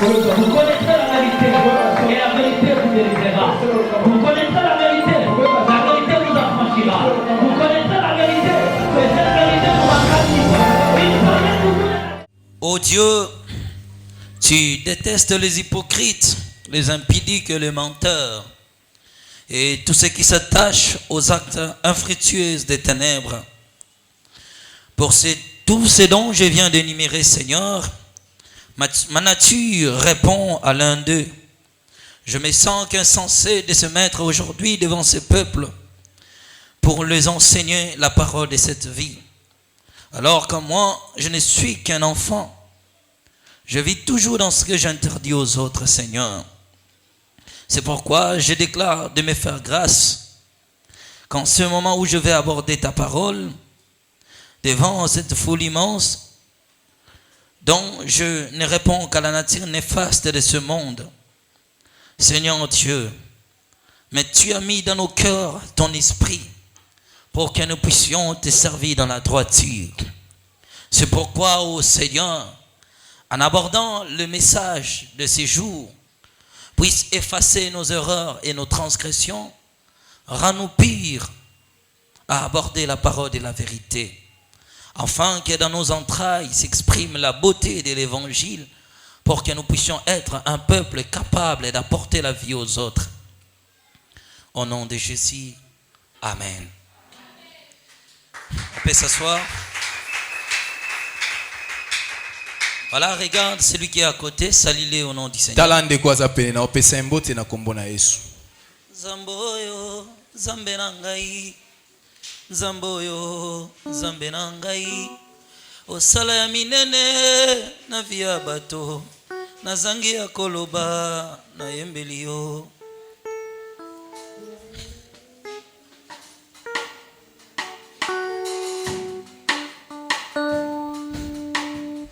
Vous connaîtrez la vérité et la vérité vous délivrera. Vous connaîtrez la vérité vous affranchira. Vous connaîtrez la vérité et cette vérité vous accomplira. Oh Dieu, tu détestes les hypocrites, les impudiques et les menteurs et tous ceux qui s'attachent aux actes infructueux des ténèbres. Pour tous ces dons je viens d'énumérer, Seigneur, ma nature répond à l'un d'eux. Je me sens qu'insensé de se mettre aujourd'hui devant ce peuple pour les enseigner la parole de cette vie. Alors que moi, je ne suis qu'un enfant. Je vis toujours dans ce que j'interdis aux autres, Seigneur. C'est pourquoi je déclare de me faire grâce qu'en ce moment où je vais aborder ta parole, devant cette foule immense dont je ne réponds qu'à la nature néfaste de ce monde. Seigneur Dieu, mais tu as mis dans nos cœurs ton esprit pour que nous puissions te servir dans la droiture. C'est pourquoi, ô Seigneur, en abordant le message de ces jours, puisse effacer nos erreurs et nos transgressions, rends-nous purs à aborder la parole de la vérité, afin que dans nos entrailles s'exprime la beauté de l'évangile, pour que nous puissions être un peuple capable d'apporter la vie aux autres. Au nom de Jésus, Amen. On peut s'asseoir. Voilà, regarde celui qui est à côté, salue-le au nom du Seigneur. Zamboyo, zambenangai, zamboyo, zambenangai, osala ya minene na via bato, na zangi ya koloba na yembelio.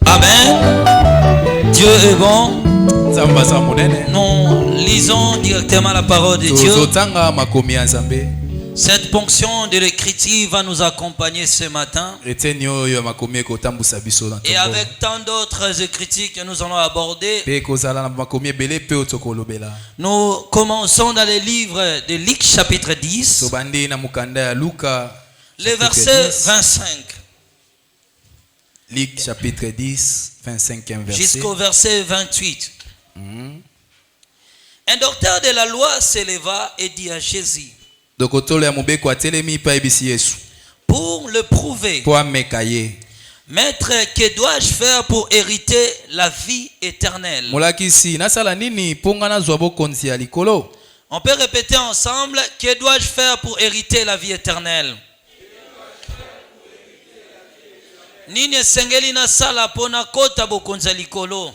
Amen. Dieu est bon. Nous lisons directement la parole de Dieu. Cette ponction de l'écriture va nous accompagner ce matin. Et avec tant d'autres écritures que nous allons aborder, nous commençons dans le livre de Luc chapitre 10, le verset 25. Luc chapitre 10, 25e verset. Jusqu'au verset 28. Un docteur de la loi s'éleva et dit à Jésus, pour le prouver, Maître, que dois-je faire pour hériter la vie éternelle? On peut répéter ensemble, que dois-je faire pour hériter la vie éternelle? Nini esengeli na sala pona kota bokonza likolo.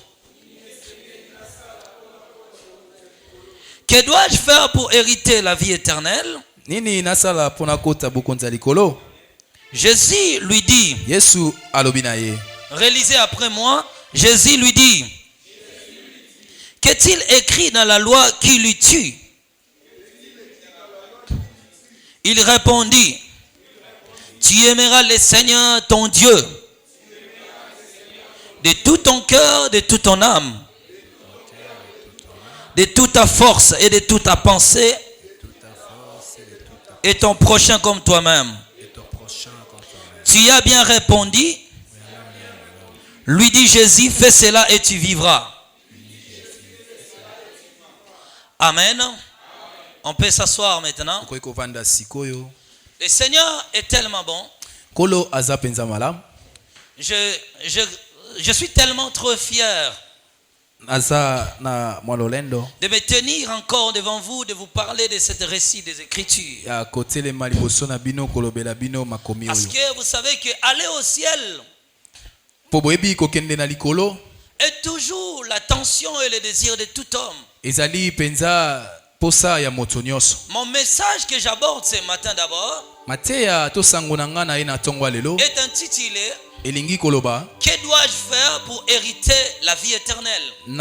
Que dois-je faire pour hériter la vie éternelle? Nini nasala pona kota bokonza likolo. Jésus lui dit. Yesu alobinaye. Réalisez après moi. Jésus lui dit. Qu'est-il écrit dans la loi qui lui tue? Il répondit. Tu aimeras le Seigneur ton Dieu de tout ton cœur, de toute ton âme, de toute ta force et de toute ta pensée, et ton prochain comme toi-même. Tu as bien répondu, lui dit Jésus, fais cela et tu vivras. Amen. On peut s'asseoir maintenant. Le Seigneur est tellement bon. Je suis tellement trop fier de me tenir encore devant vous, de vous parler de ce récit des Écritures. Parce que vous savez que aller au ciel est toujours l'attention et le désir de tout homme. Mon message que j'aborde ce matin d'abord est intitulé que dois-je faire pour hériter la vie éternelle? Que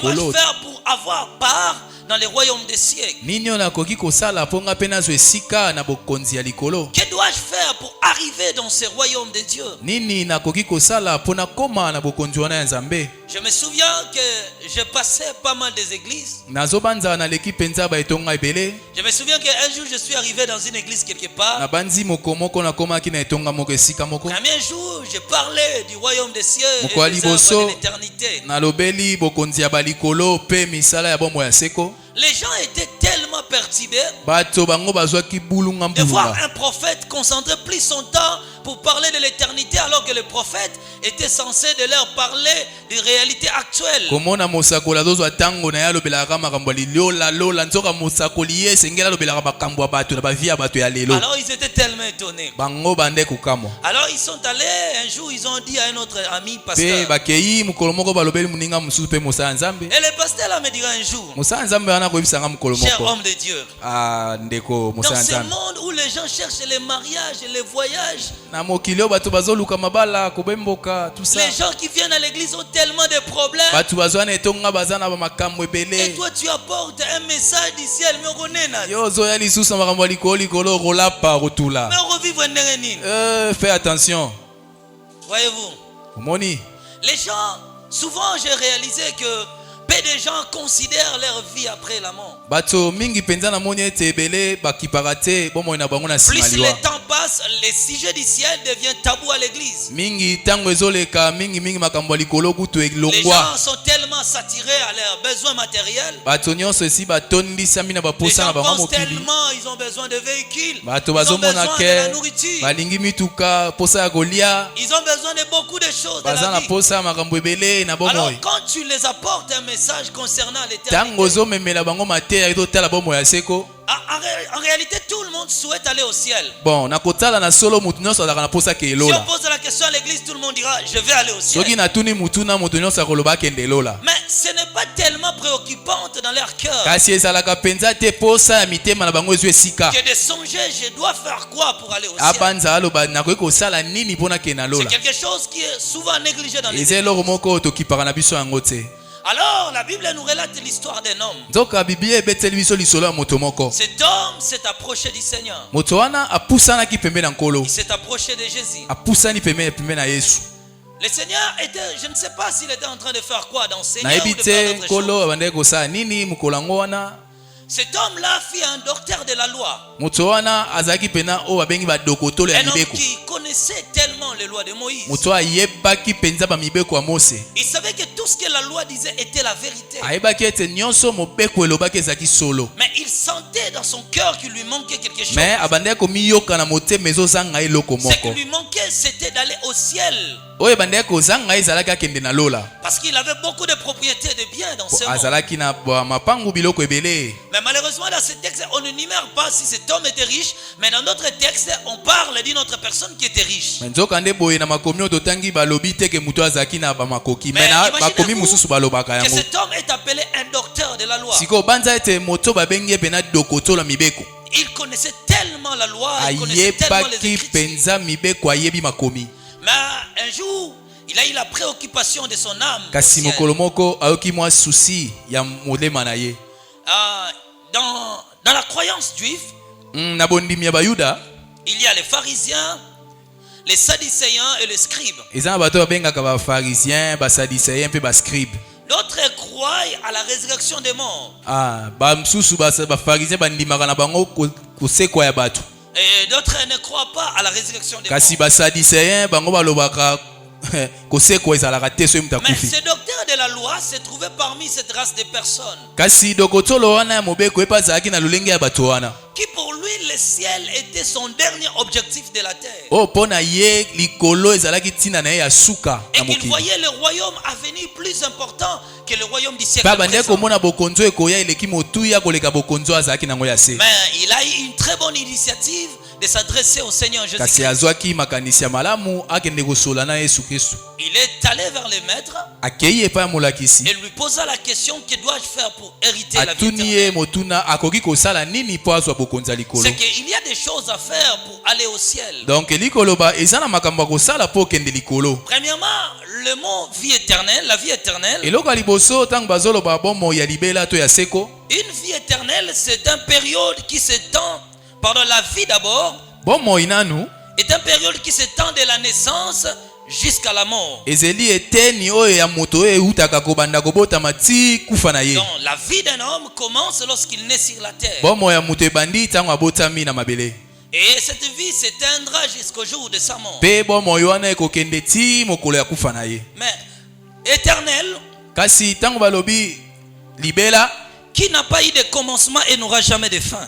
dois-je faire pour avoir part dans les royaumes des siècles? Nini nakoki kosala ponga pena zo esika na bokonzi ya likolo? Que dois-je faire pour arriver dans ces royaumes de Dieu? Nini nakoki kosala pona koma na bokonzi wana ya Nzambe? Je me souviens que je passais pas mal des églises. Nazobanza na l'équipe penza ba etonga ebele. Je me souviens qu'un jour je suis arrivé dans une église quelque part. Na banzi mokomoko na koma ki na etonga moko esika moko. Premier jour, je parlais du royaume des cieux et Moko des œuvres aliboso de l'éternité. na lobeli bokonzi ya balikolo pe misala ya bombo ya seko. Les gens étaient tellement perturbés Bato bango bazwaki bulunga de voir mbulunga. un prophète concentrer plus son temps pour parler de l'éternité alors que le prophète était censé de leur parler des réalités actuelles. Komona mosakola dozo atango na ya lobelaka makambo ya liola lola nzoka mosakoli ye sengela lobelaka makambo ya bato na bavia ya bato ya lelo. Alors ils étaient tellement étonnés. Bango bande kukamwa. Alors ils sont allés, un jour ils ont dit à un autre ami Pe pasteur. bakei mukolo moko balobeli muninga mususu pe mosala Nzambe. Et le pasteur là me dira un jour, Mosala Nzambe wana koyebisanga mukolo cher moko. homme de Dieu, Ah ndeko dans mosala ce Nzambe. monde où les gens cherchent les mariages et les voyages, Na mokili oyo bato bazoluka mabala kobemboka tout ça. les gens qui viennent à l'église ont tellement de problèmes. Bato bazwana etonga bazana ba makambo Et ebele. toi tu apportes un message du ciel, mais on connaît na. Yo zoya lisusu makambo ya likolo rolapa rotula. Mais on revivre ndenge nini? Fais attention. Voyez-vous, Omoni. les gens, souvent j'ai réalisé que peu de gens considèrent leur vie après la mort. Bato mingi penza na moni ete ebele bakipaka te bomoi na bango na Plus nsima le temps passe, les sujets du ciel deviennent tabous à l'église. mingi ntango ezoleka mingi makambo ya likolo kutu Les elongwa. gens sont tellement saturés à leurs besoins matériels. Bato nyonso esi batondisami na Les baposa na gens bango pensent mokili. tellement, ils ont besoin de véhicules. Bato Ils ont bazomona besoin de la ke nourriture. balingi mituka posa ya kolia. Ils ont besoin de beaucoup de choses de Baza la na vie. posa ya makambo ebele na Alors bomoi. quand tu les apportes un message concernant Ntango l'éternité, ozomemela bango mateya ezotala bomoi ya seko. en réalité tout le monde souhaite aller au ciel. Bon nakotala na solo mutu nyonso azalaka na posa ke Si on elola. pose la question à l'église, tout le monde dira je vais aller au ciel. Soki natuni mutu na moto nyonso akoloba akende elola. Mais ce n'est pas tellement préoccupant dans leur cœur Kasi ezalaka penza te posa ya mitema na bango ezwa esika. que de songer je dois faire quoi pour aller au ciel. Abanza aloba nakoki kosala nini mpona kende na C'est lola. quelque chose qui est souvent négligé dans les Eza églises. eloko moko oyo tokipaka na biso yango te. Alors la Bible nous relate l'histoire d'un homme. Nzoka biblia ebeteli biso lisolo ya moto moko. Cet homme s'est approché du Seigneur. Moto wana apusanaki pembe na nkolo. Il s'est approché de Jésus. Apusani pembe na Yesu. Le Seigneur était, je ne sais pas s'il était en train de faire quoi, d'enseigner ou Nayebi de faire te d'autres choses. nkolo abandaki kosala nini mokolo yango wana. Cet homme-là fut un docteur de la loi. Moto wana azalaki pena oyo babengi badokotolo ya Un homme mibeko. qui connaissait tellement les lois de Moïse. Moto ayebaki penza bamibeko ya Mose. Il savait que tout ce que la loi disait était la vérité. Ayebaki ete nyonso mobeko elobaki ezalaki solo. Mais il sentait dans son cœur qu'il lui manquait quelque chose. Mais abandaki komiyoka na motema ezozanga eloko Ce qui moko. lui manquait, c'était d'aller au ciel. Oyo ebandaki kozanga ezalaki akende na lola. Parce qu'il avait beaucoup de propriétés de biens dans ce monde. Azalaki na mapangu biloko ebele. Mais malheureusement, dans ce texte, on ne numère pas si cet homme était riche. Mais dans d'autres textes, on parle d'une autre personne qui était riche. Nzoka nde boye na makomi oyo totangi balobi te ke mutu azalaki na bamakoki. Mais Me na imaginez-vous bakomi mosusu balobaka que yango. cet homme est appelé un docteur de la loi. Siko banza ete moto babengi ye pena dokotolo ya mibeko. Il connaissait tellement la loi, il connaissait tellement les Ayebaki écritures. penza mibeko ayebi makomi. Mais un jour, il a eu la préoccupation de son âme. au Kasi ciel. mokolo moko ayoki mwa susi ya molema na ye. Dans la croyance juive, Na bondimi ya bayuda il y a les pharisiens, les sadducéens et les scribes. eza na bato babengaka bafarisien basadiseen mpe bascribe. D'autres croient à la résurrection des morts. Bamsusu bafarisien bandimaka na bango kosekwa ya bato. Et d'autres ne croient pas à la résurrection des Kasi morts. basadiseen bango balobaka kosekwa ezalaka te soki mutu Mais akufi. ce docteur de la loi se trouvait parmi cette race de personnes Kasi dokotolo wana ya mobeko epe azalaki na lolenge ya bato wana qui pour lui le ciel était son dernier objectif de la terre. oyo mpo na ye likolo ezalaki ntina na ye ya suka Et na qu'il mokili. voyait le royaume à venir plus important que le royaume du siècle Mpe abandaki présent. komona bokonzo ekoya eleki motuya koleka bokonzo azalaki nango ya se. Mais il a eu une très bonne initiative de s'adresser au Seigneur kasi Jésus-Christ. azwaki makanisi ya malamu akende kosola na Yesu Kristo. Il est allé vers le maître Akei epai ya molakisi et lui posa la question: que dois-je faire pour hériter la vie atuni ye éternelle? motuna akoki kosala nini mpo azwa bokonzi ya likolo. C'est qu'il y a des choses à faire pour aller au ciel. Donc likoloba eza na makambo ya kosala mpo okende likolo. Premièrement, le mot vie éternelle, la vie éternelle. Eloko ya liboso ntango bazoloba bomoi ya libela to ya seko. Une vie éternelle, c'est une période qui s'étend, pardon, la vie d'abord, Bomoi nanu est une période qui s'étend de la naissance jusqu'à la mort. ezeli eteni oyo ya moto oyo eutaka kobanda kobotama ti kufa na ye. Donc la vie d'un homme commence lorsqu'il naît sur la terre. Bomoi ya moto ebandi ntango abotami na mabele. Et cette vie s'éteindra jusqu'au jour de sa mort. Pe bomoi wana ekokende ti mokolo ya kufa na ye. Mais éternel, Kasi ntango balobi libela qui n'a pas eu de commencement et n'aura jamais de fin.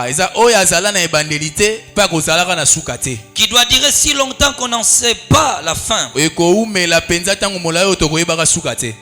eza oyo azala na ebandeli te mpe akozalaka na suka te. Qui doit durer si longtemps qu'on n'en sait pas la fin. Ekoumela mpenza ntango molai oyo tokoyebaka suka te.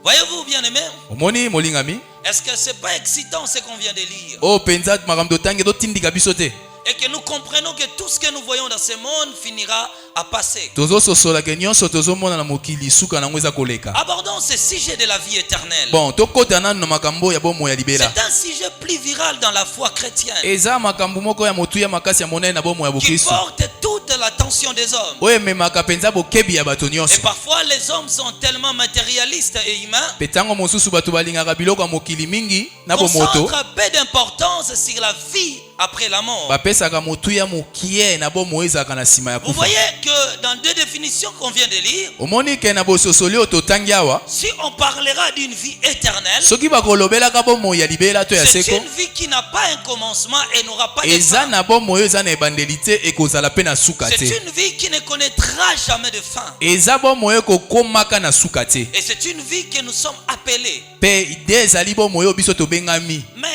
Voyez-vous, bien-aimés, Omoni molingami est-ce que c'est pas excitant ce qu'on vient de lire? oyo mpenza makambo totangi totindika biso te. Et que nous comprenons que tout ce que nous voyons dans ce monde finira à passer. tozososolaka nyonso tozomona na mokili suka nango eza koleka. Abordons ce sujet de la vie éternelle. Bon tokota nanu na makambo ya bomoi ya libela. C'est un sujet plus viral dans la foi chrétienne eza makambo moko ya motuya makasi ya monene na bomoi ya qui bokristo porte toute l'attention des hommes. oyo ememaka mpenza bokebi ya bato Et nyonso. parfois les hommes sont tellement matérialistes et humains Mpe ntango mosusu bato balingaka biloko ya mokili mingi na qu'on bomoto centre peu d'importance sur la vie après la mort. bapesaka motuya mokie na bomoi ezalaka na nsima ya Vous kufa. voyez que dans deux définitions qu'on vient de lire, omoni ke na bososoli oyo totangi awa si on parlera d'une vie éternelle, soki bakolobelaka bomoi ya libela to ya c'est seko une vie qui n'a pas un commencement et n'aura pas de eza fin. na bomoi oyo eza na ebandeli te ekozala mpe na suka C'est te. une vie qui ne connaîtra jamais de fin. eza bomoi oyo ekokomaka na suka te. Et c'est une vie que nous sommes appelés. mpe ide ezali bomoi oyo biso tobengami Mais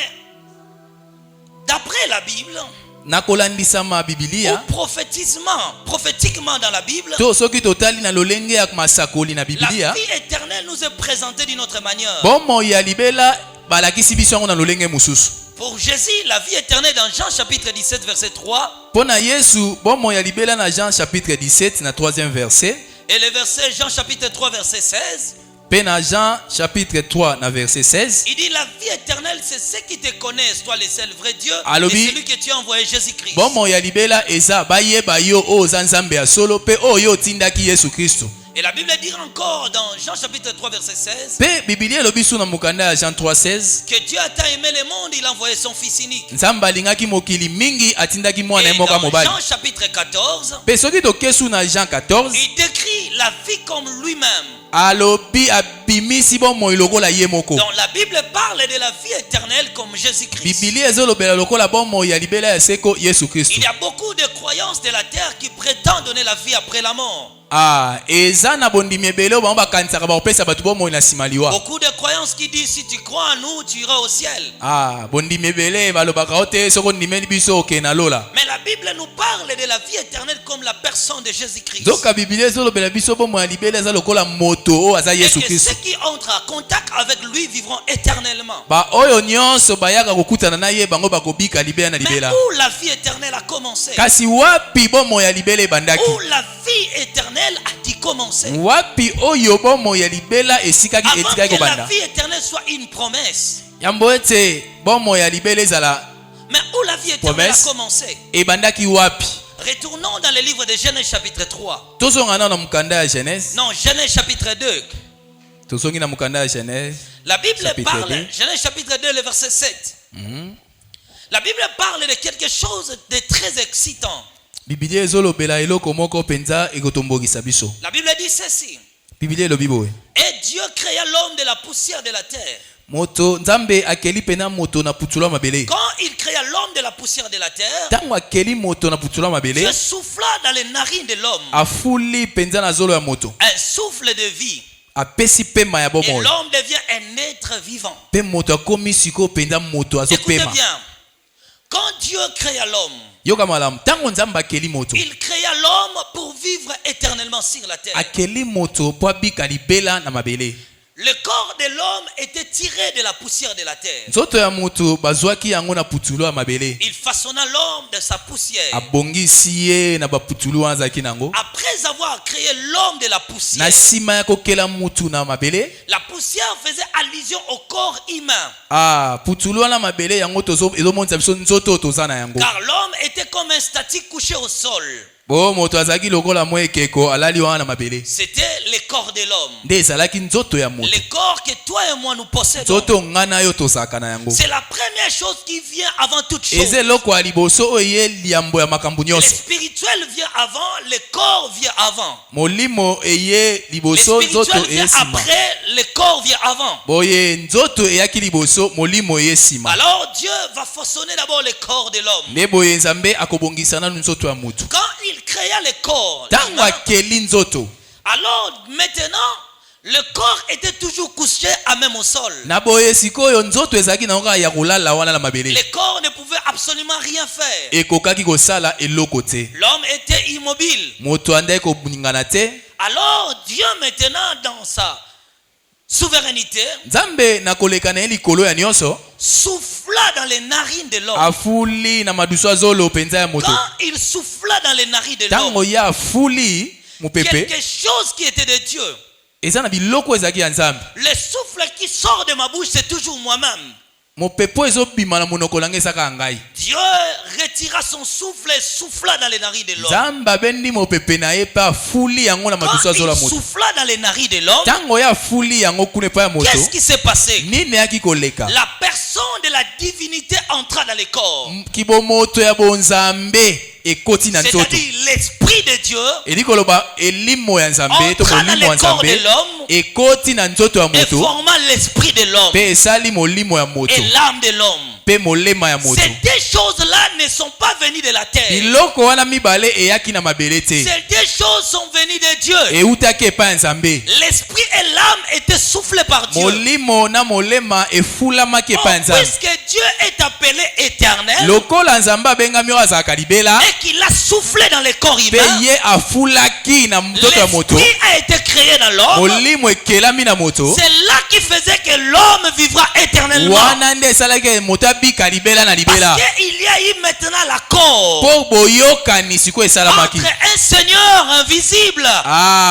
d'après la Bible, nakolandisama bibilia ou prophétiquement dans la Bible, to soki totali na lolenge ya masakoli na la bibilia vie éternelle nous est présentée d'une autre manière. bomoi ya libela balakisi biso yango na lolenge mosusu. Pour Jésus, la vie éternelle dans Jean chapitre 17 verset 3 mpo na yesu bomoi ya libela na Jean chapitre 17 na 3e verset et le verset Jean chapitre 3 verset 16, mpe na Jean chapitre 3 na verset 16 il dit la vie éternelle c'est ceux qui te connaissent, toi le seul vrai Dieu, Alobi. et celui que tu as envoyé Jésus-Christ. bomoi ya libela eza bayeba yo oyo oza nzambe ya solo mpe oyo yo otindaki yesu kristo. Et la Bible dit encore dans Jean chapitre 3 verset 16 mpe bibilia elobi su na mokanda ya Jean 3:16 que Dieu a tant aimé le monde, il a envoyé son fils unique. nzambe alingaki mokili mingi atindaki mwana Et ye moko dans mobali. Jean chapitre 14, mpe soki tokesu na Jean 14 il décrit la vie comme lui-même. alobi abimisi bomoi lokola ye moko. Donc la Bible parle de la vie éternelle comme Jésus-Christ. bibilia ezolobela lokola bomoi ya libela ya seko yesu kristo. Il y a beaucoup de croyances de la terre qui prétendent donner la vie après la mort. eza na bondimi ebele oyo bango bakanisaka bakopesa bato bomoi na nsima liwa. Beaucoup de croyances qui disent si tu crois en nous, tu iras au ciel. bondimi ebele balobaka o te soki ondimeli biso okende na lola. Mais la Bible nous parle de la vie éternelle comme la personne de Jésus-Christ. zoka bibilia ezolobela biso bomoi ya libela eza lokola moto oyo aza Et yesu que kristo. ceux qui entrent en contact avec lui vivront éternellement. baoyo nyonso bayaka kokutana na ye bango bakobika libela na Mais libela. où la vie éternelle a commencé? kasi wapi bomoi ya libela ebandaki? Où la vie éternelle a-t-il commencé? wapi oyo bomoi ya libela etikaki Avant que la kobanda? vie éternelle soit une promesse. yambo ete bomoi ya libela ezala Mais où la vie éternelle promesse a commencé? ebandaki wapi? Retournons dans le livre de Genèse chapitre 3. tozonga nano na mokanda ya Genèse. Non, Genèse chapitre 2. tozongi na mokanda ya Genèse. La Bible Chapitre parle, 2. Genèse chapitre 2, le verset 7. La Bible parle de quelque chose de très excitant. bibilia ezolobela eloko moko mpenza ekotombokisa biso. La Bible dit ceci. bibilia elobi boye Et Dieu créa l'homme de la poussière de la terre. moto nzambe akeli pena moto na putula mabele. Quand il créa l'homme de la poussière de la terre, ntango akeli moto na putula Dieu mabele souffla dans les narines de l'homme afuli mpenza na zolo ya moto un souffle de vie. apesi pema ya Et bomoi l'homme devient un être vivant. mpe moto akomi sikoyo mpenza moto Écoutez azopema. bien. Quand Dieu créa l'homme, yoka malamu ntango nzambe akeli moto il créa l'homme pour vivre éternellement sur la terre. akeli moto mpo abika libela na mabele. Le corps de l'homme était tiré de la poussière de la terre. nzoto ya mutu bazwaki yango na putulu ya mabele. Il façonna l'homme de sa poussière. Abongisi ye na baputulu wana azalaki nango. Après avoir créé l'homme de la poussière, Na nsima ya kokela mutu na mabele. la poussière faisait allusion au corps humain. Putulu wana mabele yango ezomonisa biso nzoto toza na yango. Car l'homme était comme un statique couché au sol. Bo moto azalaki lokola mwa ekeko alali wana na mabele. C'était le corps de l'homme. Nde ezalaki nzoto ya mutu. Le corps que toi et moi nous possédons. Nzoto ngana yo tozalaka na yango. C'est la première chose qui vient avant toute chose. Eze eloko ya liboso oyo ye liambo ya makambo Le nyonso. spirituel vient avant, le corps vient avant. Molimo eye Le liboso nzoto spirituel vient eye sima. après, le corps vient avant. Boye nzoto eyaki liboso molimo eye sima. Alors Dieu va façonner d'abord le corps de l'homme. Nde boye nzambe akobongisa nanu nzoto ya mutu. Quand il créa le corps, Tango akeli nzoto. alors maintenant, le corps était toujours couché à même au sol. Na boye sikoyo nzoto ezalaki nango ya kolala wana na mabele. Le corps ne pouvait absolument rien faire. Ekokaki kosala eloko te. L'homme était immobile. Moto andai koningana te. Alors Dieu maintenant dans sa souveraineté Nzambe na koleka na ye likolo ya nyonso souffla dans les narines de l'homme. afuli na maduso azolo penza ya moto. Quand il souffla dans les narines de Tango l'homme, ya afuli mupepe quelque chose qui était de Dieu. eza na biloko ezalaki ya Nzambe. Le souffle qui sort de ma bouche, c'est toujours moi-même. Mopepo ezobima na monoko na ngai esaka ngai. Dieu retira son souffle et souffla dans les narines de l'homme. Nzambe abendi mopepe na ye mpe afuli yango na maduso Quand azola il moto. souffla dans les narines de l'homme, Tango ya afuli yango kuna epai ya moto qu'est-ce qui s'est passé? nini eyaki koleka. La personne de la divinité entra dans le corps. Kibomoto ya bonzambe ekoti na nzoto. C'est-à-dire l'esprit de Dieu Eli koloba elimo ya Nzambe to entra dans molimo ya le corps de Nzambe l'homme ekoti na nzoto ya et moto forma l'esprit de l'homme mpe esali molimo ya moto et l'âme de l'homme. mpe molema ya moto. Ces deux choses-là ne sont pas venues de la terre. Biloko wana mibale eyaki na mabele te. Ces deux choses sont venues de Dieu. Eutaki epai ya Nzambe. L'esprit et l'âme étaient soufflés par Dieu. Molimo na molema efulamaki epai ya Nzambe. Puisque Dieu est appelé éternel Lokola Nzambe abengami oyo azalaka libela et qu'il a soufflé dans le corps mpe humain, ye afulaki na nzoto ya moto. l'esprit a été créé dans l'homme. Molimo ekelami na moto. C'est là qui faisait que l'homme vivra éternellement. Wana nde esalaki moto abika libela na libela. Parce qu'il y a eu maintenant l'accord Po boyokani sikoyo esalamaki. entre un Seigneur invisible,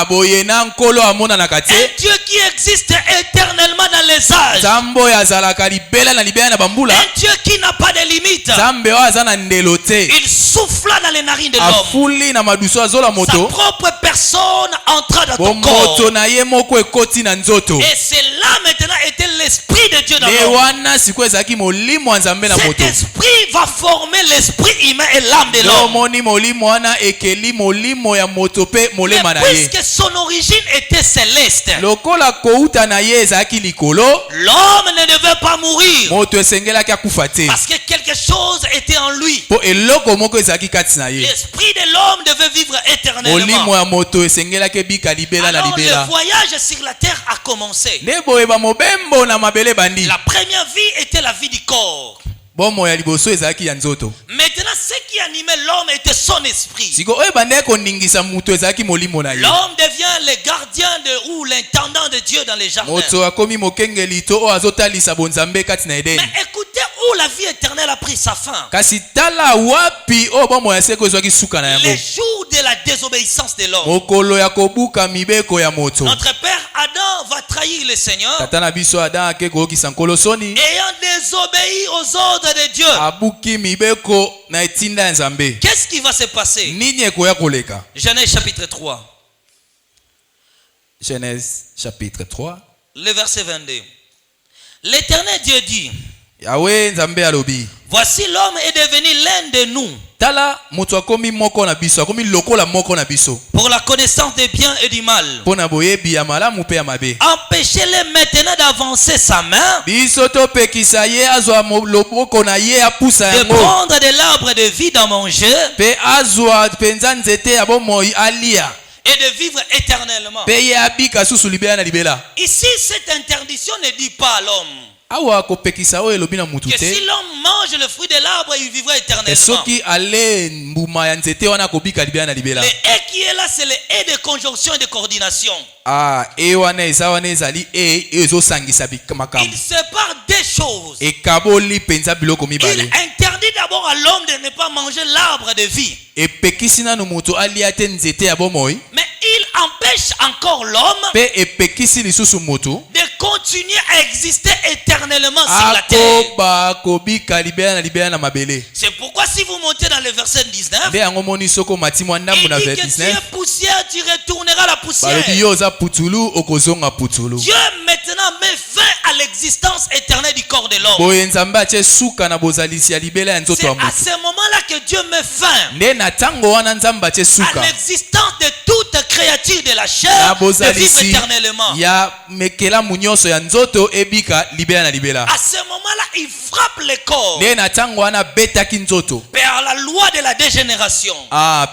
Boye na nkolo amonanaka un te. Dieu qui existe éternellement dans les âges, Nzambe oyo azalaka libela na libela na bambula. un Dieu qui n'a pas de limite. Nzambe oyo aza na ndelo te. Il souffla dans les narines de l'homme. Afuli na maduso azola Sa moto. propre personne entra dans ton Moto corps. na ye moko ekoti na nzoto. Et c'est là maintenant était l'esprit de Dieu dans Nde l'homme. wana sikoyo ezalaki molimo ya Nzambe na Cet moto. esprit va former l'esprit humain et l'âme de l'homme. Omoni molimo wana ekeli molimo ya moto pe Mais molema na ye. puisque son origine était céleste, Lokola kouta na ye ezalaki likolo, l'homme ne devait pas mourir moto esengelaki akufa te. parce que quelque chose était en lui. Po eloko moko ezalaki kati na ye. L'esprit de l'homme devait vivre éternellement. Molimo ya moto esengelaki ebika libela na Alors le libela. voyage sur la terre a commencé. Nde boyeba mobembo na mabele bandi. La première vie était la vie du corps. Bomo ya liboso ezalaki ya nzoto. Maintenant, ce qui animait l'homme était son esprit. Siko oyo bande koningisa moto ezalaki molimo na ye. L'homme devient le gardien ou l'intendant de Dieu dans les jardins. Moto akomi mokengeli to oyo azotalisa bonzambe kati na Edeni. Mais écoutez où la vie éternelle a pris sa fin. Kasi tala wapi oyo bomo ya seko ezwaki suka na yango. Les jours de la désobéissance de l'homme. Mokolo ya kobuka mibeko ya moto. Notre père Adam va trahir le Seigneur, Tata na biso Adam ake koyokisa nkolo soni. ayant désobéi aux ordres de Dieu. Abuki mibeko na etinda ya Nzambe. Qu'est-ce qui va se passer? Nini ekoya koleka? Genèse chapitre 3, Genèse chapitre 3. le verset 22. L'Éternel Dieu dit, Yahweh Nzambe alobi. voici l'homme est devenu l'un de nous Tala moto akomi moko na biso, akomi lokola moko na biso. pour la connaissance des biens et du mal. Pona boyebi ya malamu pe ya mabe. Empêchez-le maintenant d'avancer sa main, Biso topekisa ye azwa loboko na ye apusa de yango. prendre de l'arbre de vie d'en manger Pe azwa penza nzete ya bomoi alia. et de vivre éternellement. Pe ye abika susu libela na libela. Ici, cette interdiction ne dit pas à l'homme awa kopekisa oyo elobi na mutu Que te si l'homme mange le fruit de l'arbre, il vivra e éternellement. soki ale mbuma ya nzete wana akobika libela na libela. Le et qui est là, c'est le et de conjonction et de coordination. E wana eza wana ezali e ezosangisa makambo Il sépare deux choses. ekaboli mpenza biloko Il mibale. interdit d'abord à l'homme de ne pas manger l'arbre de vie. Epekisi nanu moto alia te nzete ya bomoi Mais il empêche encore l'homme mpe epekisi lisusu moto de continuer à exister éternellement sur la terre. akoba kobika libela na mabele. C'est pourquoi si vous montez dans le verset 19, Nde yango moni soko matimwa ndambo il na dit vers que tu 19 es poussière, tu retourneras à la poussière. balobi yo oza putulu okozonga putulu. Dieu maintenant met fin à l'existence éternelle du corps de l'homme. Boye nzambe atie suka na bozalisi ya libela ya nzoto C'est ya à moto. ce moment-là que Dieu met fin Nde na ntango wana nzambe atie à suka l'existence de toute créature de la na chair de vivre bozalisi éternellement. ya mekelamu nyonso ya nzoto ebika libela na libela. À ce moment-là, il frappe le corps Nde na ntango wana betaki nzoto par la loi de la dégénération.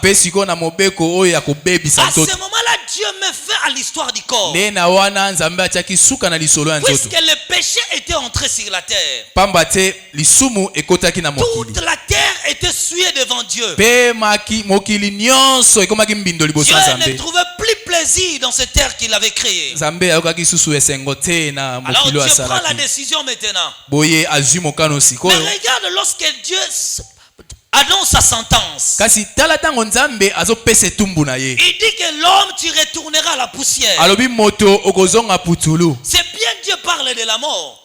mpe sikoyo na mobeko oyo ya kobebisa À ce nzoto. moment-là, Dieu met fin à l'histoire du corps. Nde na wana nzambe atiaki suka na lisolo ya nzoto Puisque le péché était entré sur la terre, pamba te lisumu ekotaki na mokili toute la terre était souillée devant Dieu. mpe mokili nyonso ekomaki mbindo liboso Dieu ya ne nzambe. trouvait plus plaisir dans cette terre qu'il avait créée. nzambe ayokaki susu esengo te na Alors mokili oyo Dieu prend la asalaki. décision maintenant. Boye azwi mokano Mais sikoyo regarde lorsque Dieu annonce sa sentence. kasi tala ntango nzambe azopesa etumbu na ye Il dit que l'homme, tu retourneras à la poussière. alobi moto okozonga putulu. C'est bien Dieu parle de la mort.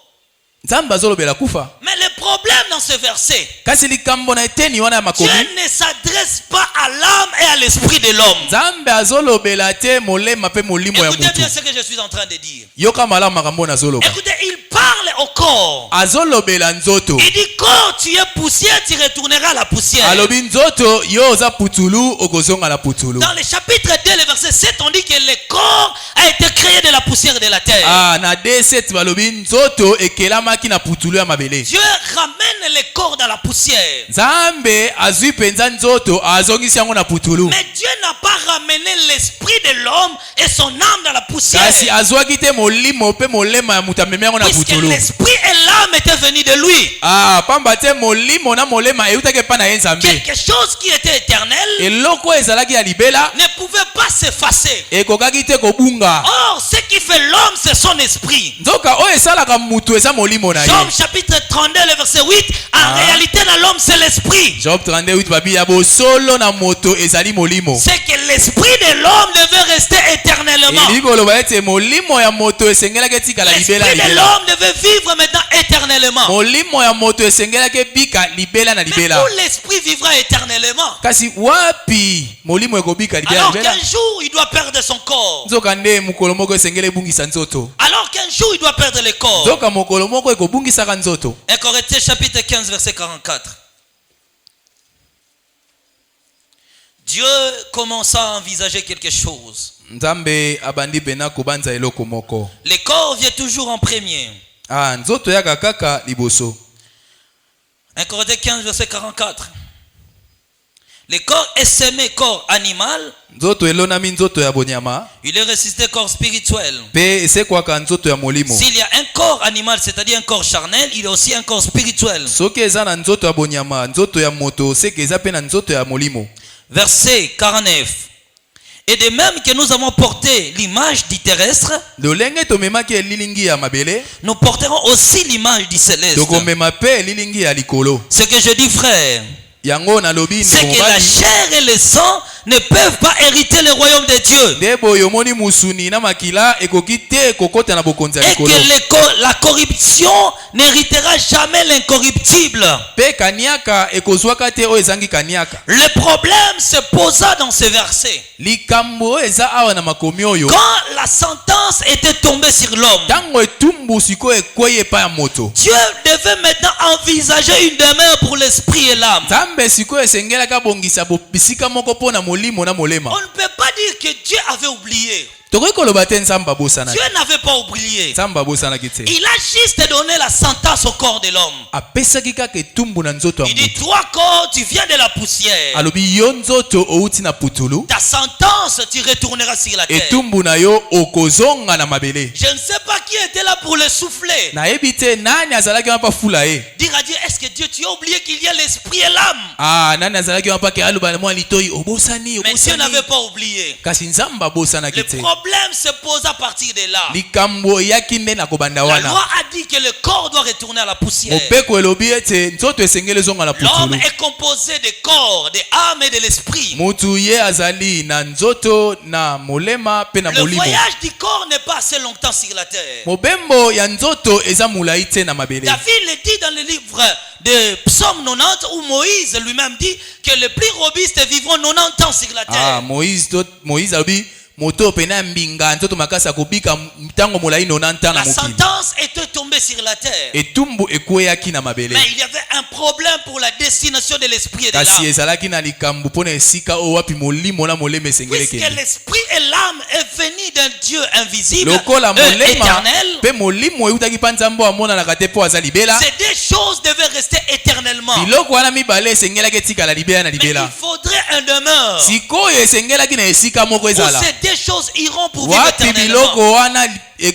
nzambe azolobela kufa Mais le problème dans ce verset, kasi likambo na eteni wana ya makomi Dieu ne s'adresse pas à l'âme et à l'esprit de l'homme. nzambe azolobela te molema mpe molimo ya Écoutez bien mutu. ce que je suis en train de dire. yoka malamu makambo oyo nazoloba. Écoutez, il parle au corps. azolobela nzoto Il dit, corps, tu es poussière, tu retourneras à la poussière. alobi nzoto yo oza putulu okozonga na putulu. Dans le chapitre 2, le verset 7, on dit que le corps a été créé de la poussière de la terre. na D7 balobi nzoto ekelamaki na putulu ya mabele. Dieu ramène le corps dans la poussière. nzambe azwi mpenza nzoto azongisi yango na putulu. Mais Dieu n'a pas ramené l'esprit de l'homme et son âme dans la poussière. kasi azwaki te molimo mpe molema ya moto amemi yango na Puisque putulu. l'esprit et l'âme étaient venus de lui. pamba te molimo na molema eutaki epa na ye nzambe. Quelque chose qui était éternel eloko oyo ezalaki ya libela ne pouvait pas s'effacer. ekokaki te kobunga. Or, ce qui fait l'homme, c'est son esprit. nzoka oyo esalaka mutu eza molimo na ye. Job chapitre 32, le verset 8, en réalité, dans l'homme, c'est l'esprit. Job 38 babi ya bosolo na moto ezali molimo. C'est que l'esprit de l'homme devait rester éternellement. elingi koloba ete molimo ya moto esengelaki etikala libela L'esprit de libela. l'homme devait vivre maintenant éternellement. molimo ya moto esengelaki ebika libela na Mais libela. où l'esprit vivra éternellement? kasi wapi molimo ekobika libela Alors libela. qu'un jour, il doit perdre son corps. nzoka nde mokolo moko esengeli ebungisa nzoto. Alors qu'un jour, il doit perdre le corps. nzoka mokolo moko ekobungisaka nzoto. 1 Corinthiens chapitre 15, verset 44. Dieu commença à envisager quelque chose. nzambe abandi pena kobanza eloko moko. Le corps vient toujours en premier. nzoto yaka kaka liboso. 1 Corinthiens 15, verset 44. Le corps est semé corps animal. nzoto elonami nzoto ya bonyama. Il est ressuscité corps spirituel. mpe esekwaka nzoto ya molimo. S'il y a un corps animal, c'est-à-dire un corps charnel, il y a aussi un corps spirituel. soki eza na nzoto ya bonyama nzoto ya moto seke eza mpe na nzoto ya molimo. Verset 49. Et de même que nous avons porté l'image du terrestre, lolenge tomemaki elilingi ya mabele nous porterons aussi l'image du céleste. tokomema mpe elilingi ya likolo. Ce que je dis, frère, yango nalobi c'est ndeko que la mobali chair et le sang ne peuvent pas hériter le royaume de Dieu. nde boye omoni musuni na makila ekoki te kokota na bokonzi ya Et likolo. que la corruption n'héritera jamais l'incorruptible. mpe kaniaka ekozwaka te oyo ezangi kaniaka. Le problème se posa dans ce verset. likambo oyo eza awa na makomi oyo Quand la sentence était tombée sur l'homme, ntango etumbu sikoyo ekwei epai ya moto. Dieu devait maintenant envisager une demeure pour l'esprit et l'âme. nzambe sikoyo esengelaki abongisa bisika moko mpo na molimo na molema. On ne peut pas dire que Dieu avait oublié. tokoki koloba te nzambe abosanaki. Dieu n'avait pas oublié. nzambe abosanaki te. Il a juste donné la sentence au corps de l'homme. apesaki kaka etumbu na nzoto ya Il dit, moto. toi corps, tu viens de la poussière. alobi yo nzoto outi na putulu. Ta sentence, tu retourneras sur la terre. etumbu na yo okozonga na mabele. Je ne sais pas qui était là pour le souffler. nayebi te nani azalaki wana pa fula ye. Dire à Dieu, est-ce que Dieu, tu as oublié qu'il y a l'esprit et l'âme? Ah, nani azalaki wana pa ke aloba mwa litoi obosani Mais Dieu obosani. n'avait pas oublié. Kasi nzambe abosanaki Le te. problème se pose à partir de là. Likambo eyaki nde na kobanda La wana. loi a dit que le corps doit retourner à la poussière. Mopeko elobi ete nzoto esengeli ezonga na L'homme putulu. est composé de corps, de âme et de l'esprit. Mutu ye azali na nzoto na molema pe na Le molimo. voyage du corps n'est pas assez longtemps sur la terre. Mobembo ya nzoto eza mulai te na mabele. David le dit dans le livre de Psaume 90 où Moïse lui-même dit que les plus robustes vivront 90 ans sur la terre. Ah, Moïse alobi moto pena mbinga nzoto makasa kobika ntango mulai 90 ans na La mokili. sentence était tombée sur la terre. Etumbu ekweyaki na mabele. Mais il y avait un problème pour la destination de l'esprit et de Kasi l'âme. ezalaki na likambo pona esika o wapi molimo na molema esengeli Puisque kende. l'esprit et l'âme est venu d'un Dieu invisible, Lokola molema éternel, pe molimo eutaki pa nzambe amona na te po aza libela. ces deux choses devaient rester éternellement. Biloko wana mibale esengelaki etikala libela na Mais libela. il faudrait un demeure Sikoyo esengelaki na esika moko où ezala. ces deux choses iront pour vivre Wapi éternellement. biloko wana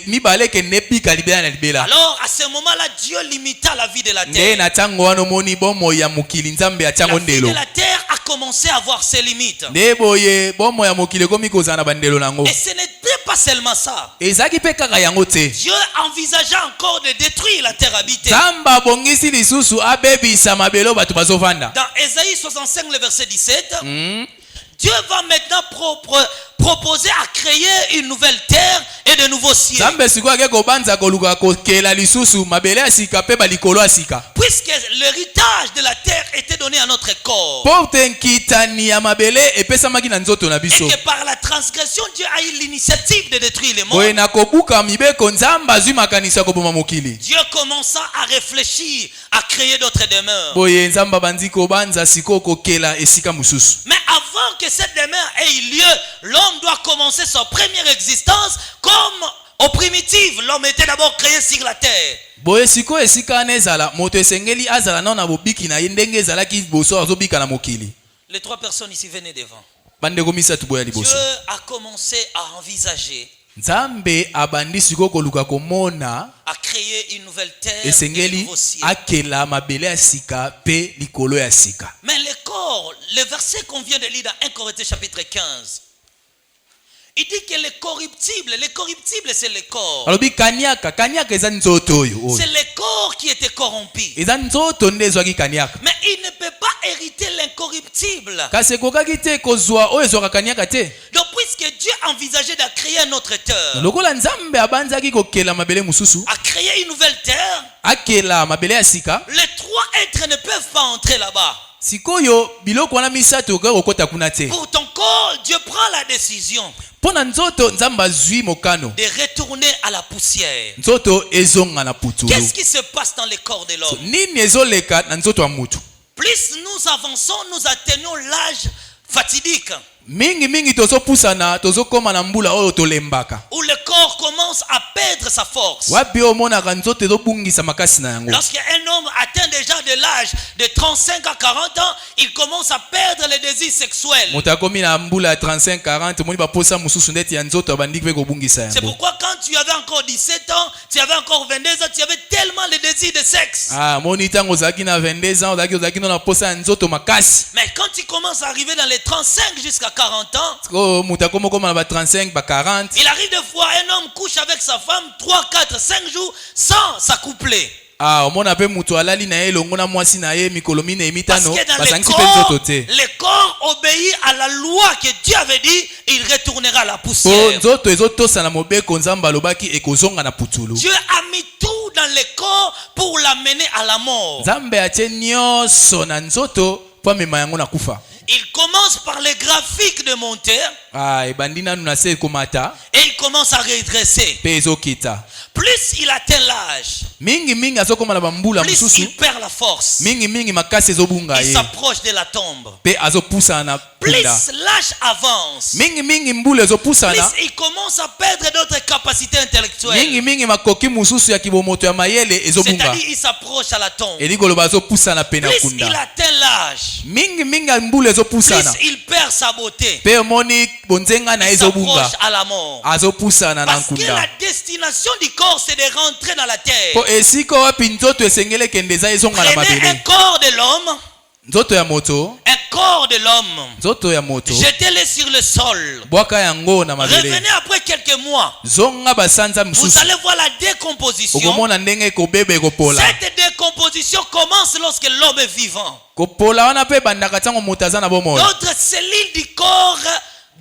mibale kende pika libela na libela. Alors à ce moment-là, Dieu limita la vie de la Nde terre. na ntango wana omoni bomo ya mokili nzambe La atiango vie ndelo. de la terre a commencé à avoir ses limites. Nde boye bomo ya mokili ekomi kozala na bandelo nango. Et ce n'était pas seulement ça. Ezalaki mpe kaka yango te. Dieu envisageait encore de détruire la terre habitée. Nzambe abongisi lisusu abebisa mabelo bato bazovanda. Dans Ésaïe 65, le verset 17, Dieu va maintenant proposer à créer une nouvelle terre et de nouveaux cieux. Nzambe sikoyo ake kobanza koluka kokela lisusu mabele ya sika pe balikolo ya sika. Puisque l'héritage de la terre était donné à notre corps. Porte nkitani ya mabele epesamaki na nzoto na Et biso. que par la transgression, Dieu a eu l'initiative de détruire le Boye monde. na kobuka mibeko nzambe azwi makanisi ya koboma mokili. Dieu commença à réfléchir à créer d'autres demeures. Boye nzambe abandi kobanza sikoyo kokela esika mosusu. Mais avant que cette demeure ait eu lieu, l'homme doit commencer sa première existence comme au primitif. L'homme était d'abord créé sur la terre. Boye sikoyo esika wana ezala moto esengeli azala nao na bobiki na ye ndenge ezalaki boso azobika na mokili. Les trois personnes ici venaient devant. Bandeko misatu boya Dieu liboso. a commencé à envisager, Nzambe abandi sikoyo koluka komona à créer une nouvelle terre et de esengeli nouveaux cieux. akela mabele ya sika pe likolo ya sika. Mais le corps, le verset qu'on vient de lire dans 1 Corinthiens chapitre 15, il dit que le corruptible c'est le corps. Alobi kaniaka eza nzoto oyo. C'est le corps qui était corrompu. Eza nzoto nde ezwaki kaniaka. Mais il ne peut pas hériter l'incorruptible. Kasi ekokaki te kozwa oyo ezwaka kaniaka te. Donc puisque Dieu envisageait de créer un autre terre, Lokola nzambe abanzaki kokela mabele mosusu, à créer une nouvelle terre, akela mabele ya sika, les trois êtres ne peuvent pas entrer là-bas. sikoyo biloko wana misato okoki kokota kuna te. Pour ton corps, Dieu prend la décision Mpo na nzoto nzambe azwi mokano. de retourner à la poussière. Nzoto ezonga na putulu. Qu'est-ce qui se passe dans le corps de l'homme? Nini ezoleka na nzoto ya mutu? Plus nous avançons, nous atteignons l'âge fatidique, Mingi tozopusana tozokoma na mbula oyo tolembaka. où le corps commence à perdre sa force. Wapi omonaka nzoto ezobungisa makasi na yango. Lorsqu'un homme atteint déjà de l'âge de 35 à 40 ans, il commence à perdre les désirs sexuels. Moto akomi na mbula ya 35-40 moni baposa mosusu ndeti ya nzoto abandiki pe kobungisa C'est yango. pourquoi quand tu avais encore 17 ans, tu avais encore 22 ans, tu avais tellement le désir de sexe. Ah, moni tango ozalaki na 22 ans, ozalaki na posa ya nzoto makasi. Mais quand tu commences à arriver dans les 35 jusqu'à 40 ans, Ko moto akomi okoma na ba 35, ba 40. il arrive des fois un homme couche avec sa femme 3, 4, 5 jours sans s'accoupler. Ah, omona pe moto alali na ye longo na mwasi na ye mikolo mine Parce emitano que dans basangisi pe nzoto te. le corps obéit à la loi que Dieu avait dit, il retournera à la Po poussière. nzoto ezotosana mobeko nzambe alobaki ekozonga na putulu. Dieu a mis tout dans le corps pour l'amener à la mort. Nzambe atie nyonso na nzoto po amema yango na kufa. Il commence par les graphiques de monter Ah, ebandi nanu na se ekomata et il commence à redresser. pe ezokita. Plus il atteint l'âge, mingi mingi azokoma na bambula plus mususu il perd la force. mingi mingi makasi ezobunga Il ye s'approche de la tombe. pe azopusana na Plus kunda l'âge avance, mingi mingi mbula plus ezopusana il commence à perdre d'autres capacités intellectuelles. mingi mingi makoki mususu ya kibomoto ya mayele ezobunga C'est-à-dire il s'approche à la tombe. elikoloba azopusana pe na Plus il kunda atteint l'âge, mingi mingi mbula plus ezopusana il perd sa beauté. pe omoni bonzenga na Il ezobunga s'approche à la mort. azopusana na Parce que nkunda la destination du corps, c'est de rentrer dans la terre. po esika wapi nzoto esengeli ekende eza ezonga na Prenez un mabele corps de l'homme, nzoto ya moto un corps de l'homme, nzoto ya moto jetez-le sur le sol. bwaka yango na mabele Revenez après quelques mois. zonga basanza Vous mosusu allez voir la décomposition. okomona ndenge ekobeba ekopola Cette décomposition commence lorsque l'homme est vivant. kopola wana mpe bandaka ntango moto aza na bomoi D'autres cellules du corps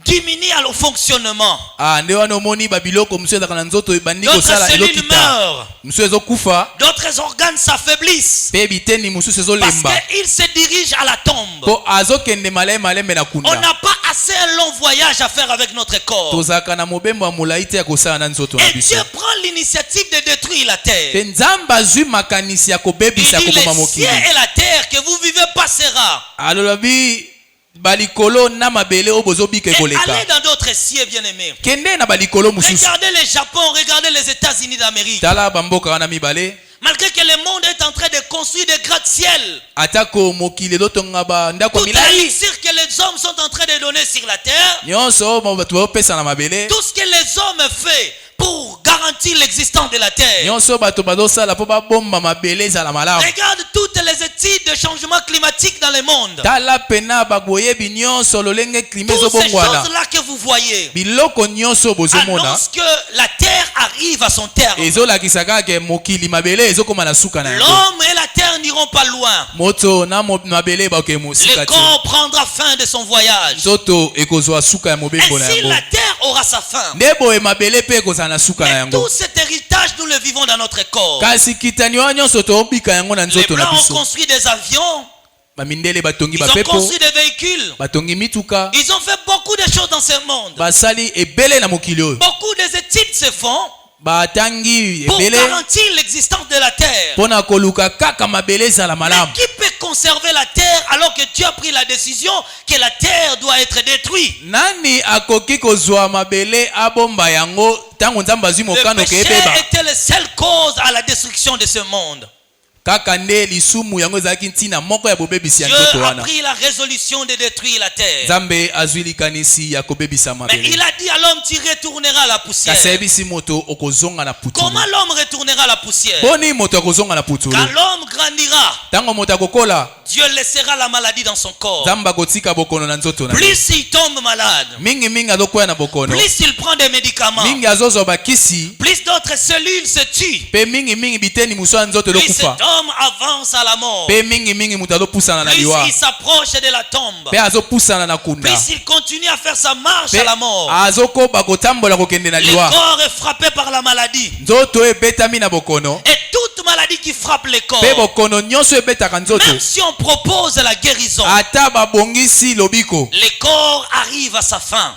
diminuent au fonctionnement. nde wana omoni babiloko mosusu ezalaka na nzoto ebandi D'autres kosala cellules elokita meurent. mosusu ezokufa D'autres organes s'affaiblissent. mpe biteni mosusu Parce ezolemba qu'il se dirige à la tombe. mpo azokende malembe na On kunda n'a pas assez un long voyage à faire avec notre corps. tozalaka na mobembo ya molai te ya kosala na nzoto na Et biso Dieu prend l'initiative de détruire la terre. mpe nzambe azwi makanisi ya Il kobebisa dit koboma les mokili cieux et la terre que vous vivez passera. alolobi balikolo na mabele oyo bozobika Et ekoleka allez dans d'autres cieux, bien-aimés. kende na balikolo mosusu Regardez le Japon, regardez les États-Unis d'Amérique. tala bamboka wana mibale Malgré que le monde est en train de construire des gratte-ciel, atako mokili ezotonga bandako ya tout milai l'élixir que les hommes sont en train de donner sur la terre, nyonso bato bazopesa na mabele tout ce que les hommes font pour garantir l'existence de la terre. nyonso bato bazosala mpo babomba mabele ezala malamu Regarde toutes les études de changement climatique dans le monde. tala pena baboyebi nyonso lolenge klima Toutes ces ezobongwana choses-là que vous voyez biloko nyonso bozomona annoncent que la terre arrive à son terme. ezolakisa kaka mokili mabele ezokoma na suka na yango L'homme et la terre n'iront pas loin. moto na mabele bakoke Le mosika te corps prendra fin de son voyage. nzoto ekozwa suka ya mobembo na Ainsi, yango la terre aura sa fin. nde boye mabele mpe ekozala na suka na Mais yango tout cet héritage, nous le vivons dans notre corps. kasi kitani wana nyonso tobika yango na Les nzoto na Blancs ont biso construit des avions, bamindele batongi ils ont bapepo construit des véhicules, batongi mituka ils ont fait beaucoup de choses dans ce monde. basali ebele na mokili oyo Beaucoup d'études se font batangi pour ebele garantir l'existence de la terre. mpo na koluka kaka mabele ezala Mais malamu qui peut conserver la terre alors que Dieu a pris la décision que la terre doit être détruite? nani akoki kozwa mabele abomba yango ntango nzambe azwi Le mokano péché kebeba était la seule cause à la destruction de ce monde. kaka nde lisumu yango ezalaki ntina moko ya bobebisi ya Dieu nzoto a wana pris la résolution de détruire la terre. nzambe azwi likanisi ya kobebisa Mais mabele il a dit à l'homme, tu retourneras à la poussière. kasi ayebisi moto okozonga na putulu Comment l'homme retournera à la poussière? boni moto akozonga na putulu Quand l'homme grandira, ntango moto akokola Dieu laissera la maladie dans son corps. nzambe akotika bokono na nzoto na ye Plus il tombe malade, mingi azokwea na bokono plus il prend des médicaments, mingi azozwa bakisi plus d'autres cellules se tuent. mpe mingi biteni mosu ya nzoto Plus ezokufa cet homme avance à la mort. mpe mingi moto azopusana na Plus liwa il s'approche de la tombe. mpe azopusana na kunda Plus il continue à faire sa marche mpe à la mort. azokoba kotambola kokende na Le liwa corps est frappé par la maladie. nzoto ebetami na bokono Et toute maladie qui frappe le corps, mpe bokono nyonso ebetaka nzoto même si on propose la guérison, ata babongisi lobiko le corps arrive à sa fin.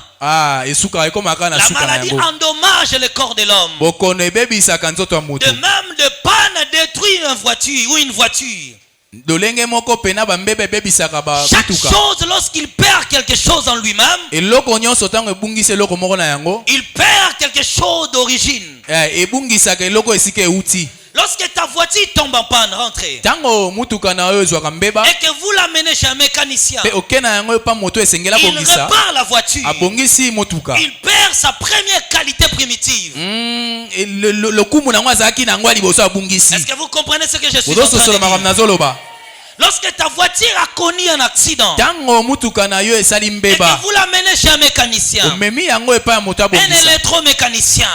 esukaka ekomaka na La suka na maladie yango endommage le corps de l'homme. bokono ebebisaka nzoto ya De moto même, de panne détruit une voiture ou une voiture. lolenge moko pena bambebe ebebisaka Chaque bamituka chose, lorsqu'il perd quelque chose en lui-même, eloko nyonso ntango ebungisi eloko moko na yango il perd quelque chose d'origine. ebungisaka eloko esika euti Lorsque ta voiture tombe en panne, rentrez, ntango mutuka na oyo ezwaka mbeba et que vous l'amenez chez un mécanicien, mpe oke na yango epa moto esengeli il abongisa répare la voiture. abongisi motuka Il perd sa première qualité primitive. lokumu na yango azalaki na yango ya liboso abungisi Est-ce que vous comprenez ce que je suis en train ozososola de makambo dire? nazoloba Lorsque ta voiture a connu un accident, ntango mutuka na yo esali et que mbeba vous l'amenez chez un mécanicien, omemi yango epai ya moto un abongisa électromécanicien,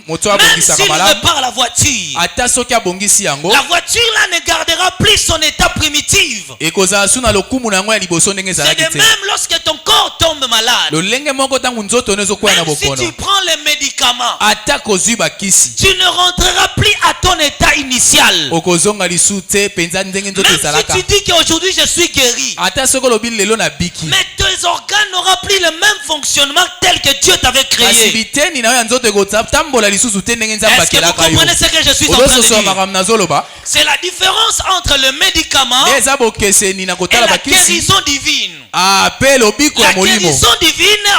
moto même abongisaka s'il malamu répare la voiture, ata soki abongisi yango la voiture là ne gardera plus son état primitif. ekozala su na lokumu na yango ya liboso ndenge C'est ezalaki de te même lorsque ton corps tombe malade, lolenge moko ntango nzoto no ezokwea na même si tu bokono prends les médicaments, ata kozwi bakisi tu ne rentreras plus à ton état initial. okozonga lisu te mpenza ndenge nzoto Même si ezalaka tu dis qu'aujourd'hui je suis guéri, ata soko lobi lelo na biki mais tes organes n'auront plus le même fonctionnement tel que Dieu t'avait kasi créé. biteni na yo nzoto tambola lisusu te ndenge nzambe Est-ce que vous akelaka yo comprenez ce que je suis en train de ozososola dire? makambo nazoloba C'est la différence entre le médicament nde eza bokeseni na et kotala la bakisi guérison divine. mpe lobiko La ya molimo guérison divine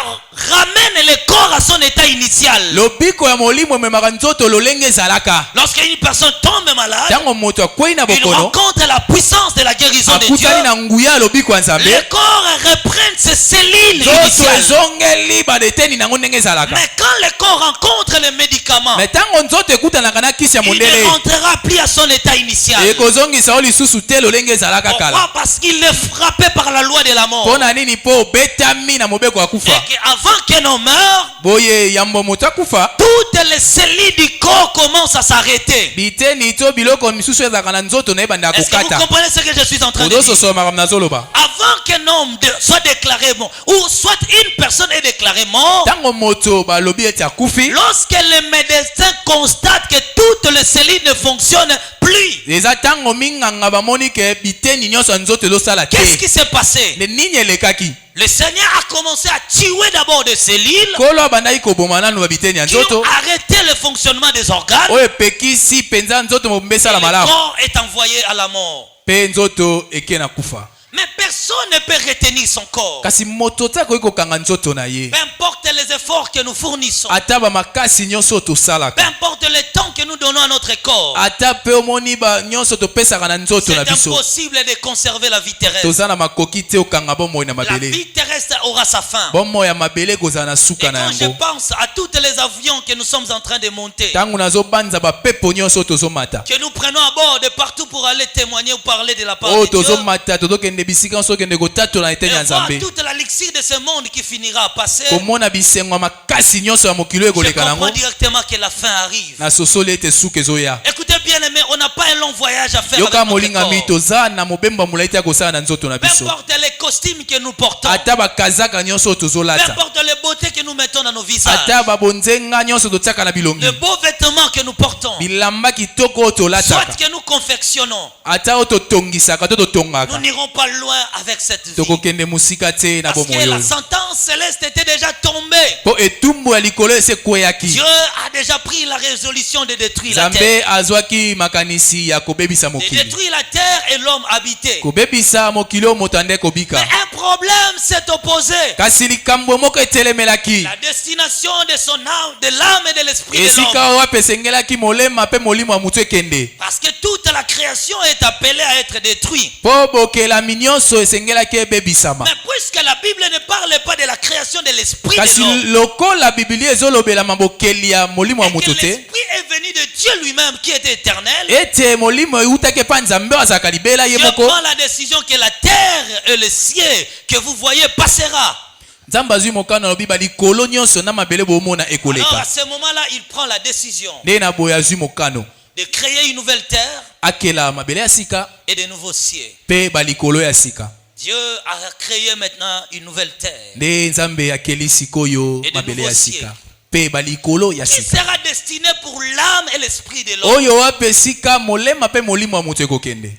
ramène le corps à son état initial. lobiko ya molimo ememaka nzoto lolenge ezalaka Lorsqu'une personne tombe malade, ntango moto akwei na il bokono rencontre la puissance de la guérison de Dieu. akutani na nguya ya lobiko ya nzambe Le corps reprend ses cellules nzoto initiales. ezongeli badeteni nango ndenge ezalaka Mais quand le corps rencontre les médicaments, me ntango nzoto ekutanaka na kisi ya il mondele ne rentrera plus à son état initial. ekozongisa yo lisusu te lolenge ezalaka kala Pourquoi? Parce qu'il est frappé par la loi de la mort. mpo na nini mpo obetami na mobeko ya kufa Et qu'avant qu'un homme meure, boye yambo moto akufa toutes les cellules du corps commencent à s'arrêter. biteni to biloko misusu ezalaka na nzoto na ye banda Est-ce que vous kokata comprenez ce que je suis en train de dire? ozososola makambo nazoloba Avant qu'un homme soit déclaré mort, ou soit une personne est déclarée mort, ntango moto balobi ete akufi lorsque les médecins constatent que toutes les cellules ne fonctionnent plus, eza ntango minganga bamoni ke biteni nyonso ya nzoto ezosala qu'est-ce te qui s'est passé? nde nini elekaki Le Seigneur a commencé à tuer d'abord des cellules kolo abandaki koboma nanu babiteni ya qui ont nzoto arrêté le fonctionnement des organes, oyo epekisi mpenza nzoto mobimba et esala le malamu corps est envoyé à la mort. mpe nzoto eke na kufa Mais personne ne peut retenir son corps. kasi moto te akoki kokanga nzoto na ye Peu importe les efforts que nous fournissons, ata bamakasi nyonso oyo peu tosalaka importe le temps que nous donnons à notre corps, ata mpe omoni nyonso topesaka na nzoto na c'est biso impossible de conserver la vie terrestre. toza na makoki te okanga bomoi na La mabele vie terrestre aura sa fin. bomoi ya mabele ekozala na Et suka na quand je yango pense à tous les avions que nous sommes en train de monter, ntango nazobanza bapepo nyonso oyo tozomata que nous prenons à bord de partout pour aller témoigner ou parler de la part oyo de Dieu, tozomata tozokende bisika nyonso okende kotatola na eteni ya et voir nzambe toute la lixire de ce monde qui finira à passer, komona bisengo ya makasi nyonso ya mokili oyo je ekoleka nango comprends directement que la fin arrive. nasosoli ete suka ezoya Écoutez bien aimé, on n'a pas un long voyage à faire avec yoka notre molingami corps. toza na mobembo ya molai te ya kosala na nzoto na Peu biso importe les costumes que nous portons, ata bakazaka nyonso oyo peu tozolata importe les beautés que nous mettons dans nos visages, ata babonzenga nyonso totiaka na bilongi les beaux vêtements que nous portons, bilamba kitoko oyo soit tolataka que nous confectionnons, ata oyo totongisaka to nous totongaka n'irons pas loin avec cette vie. tokokende mosika te na Parce bomoi que la oyo sentence céleste était déjà tombée. mpo etumbu ya likolo esi ekweyaki Dieu a déjà pris la résolution de détruire la terre. nzambe azwaki makanisi ya kobebisa De mokili détruire la terre et l'homme habité. kobebisa mokili oyo moto ande Mais kobika un problème s'est opposé. kasi likambo moko etelemelaki La destination de son âme, de l'âme et de l'esprit de l'homme. esika oyo apesengelaki molema mpe molimo ya motu ekende Parce que toute la création est appelée à être détruite. mpo bokelami nyonso esengelaki ebebisama Mais puisque la Bible ne parle pas de la création de l'esprit de kasi l'homme, lokola biblia ezolobelama bokeli ya molimo ya et que moto te l'esprit est venu de Dieu lui-même qui est éternel, ete molimo eutaki epa nzambe oyo azalaka libela ye Dieu moko prend la décision que la terre et le ciel que vous voyez passera. nzambe azwi mokano alobi balikolo nyonso na mabele bomona Alors à ekoleka ce moment-là, il prend la décision nde na boye azwi mokano de créer une nouvelle terre akela mabele ya sika et de nouveaux cieux. mpe balikolo ya sika Dieu a créé maintenant une nouvelle terre nde nzambe akeli sikoyo Et de mabele ya nouveaux sika mpe balikolo ya qui sika sera destinée pour l'âme et l'esprit de l'homme. oyo wape sika molema mpe molimo ya moto ekokende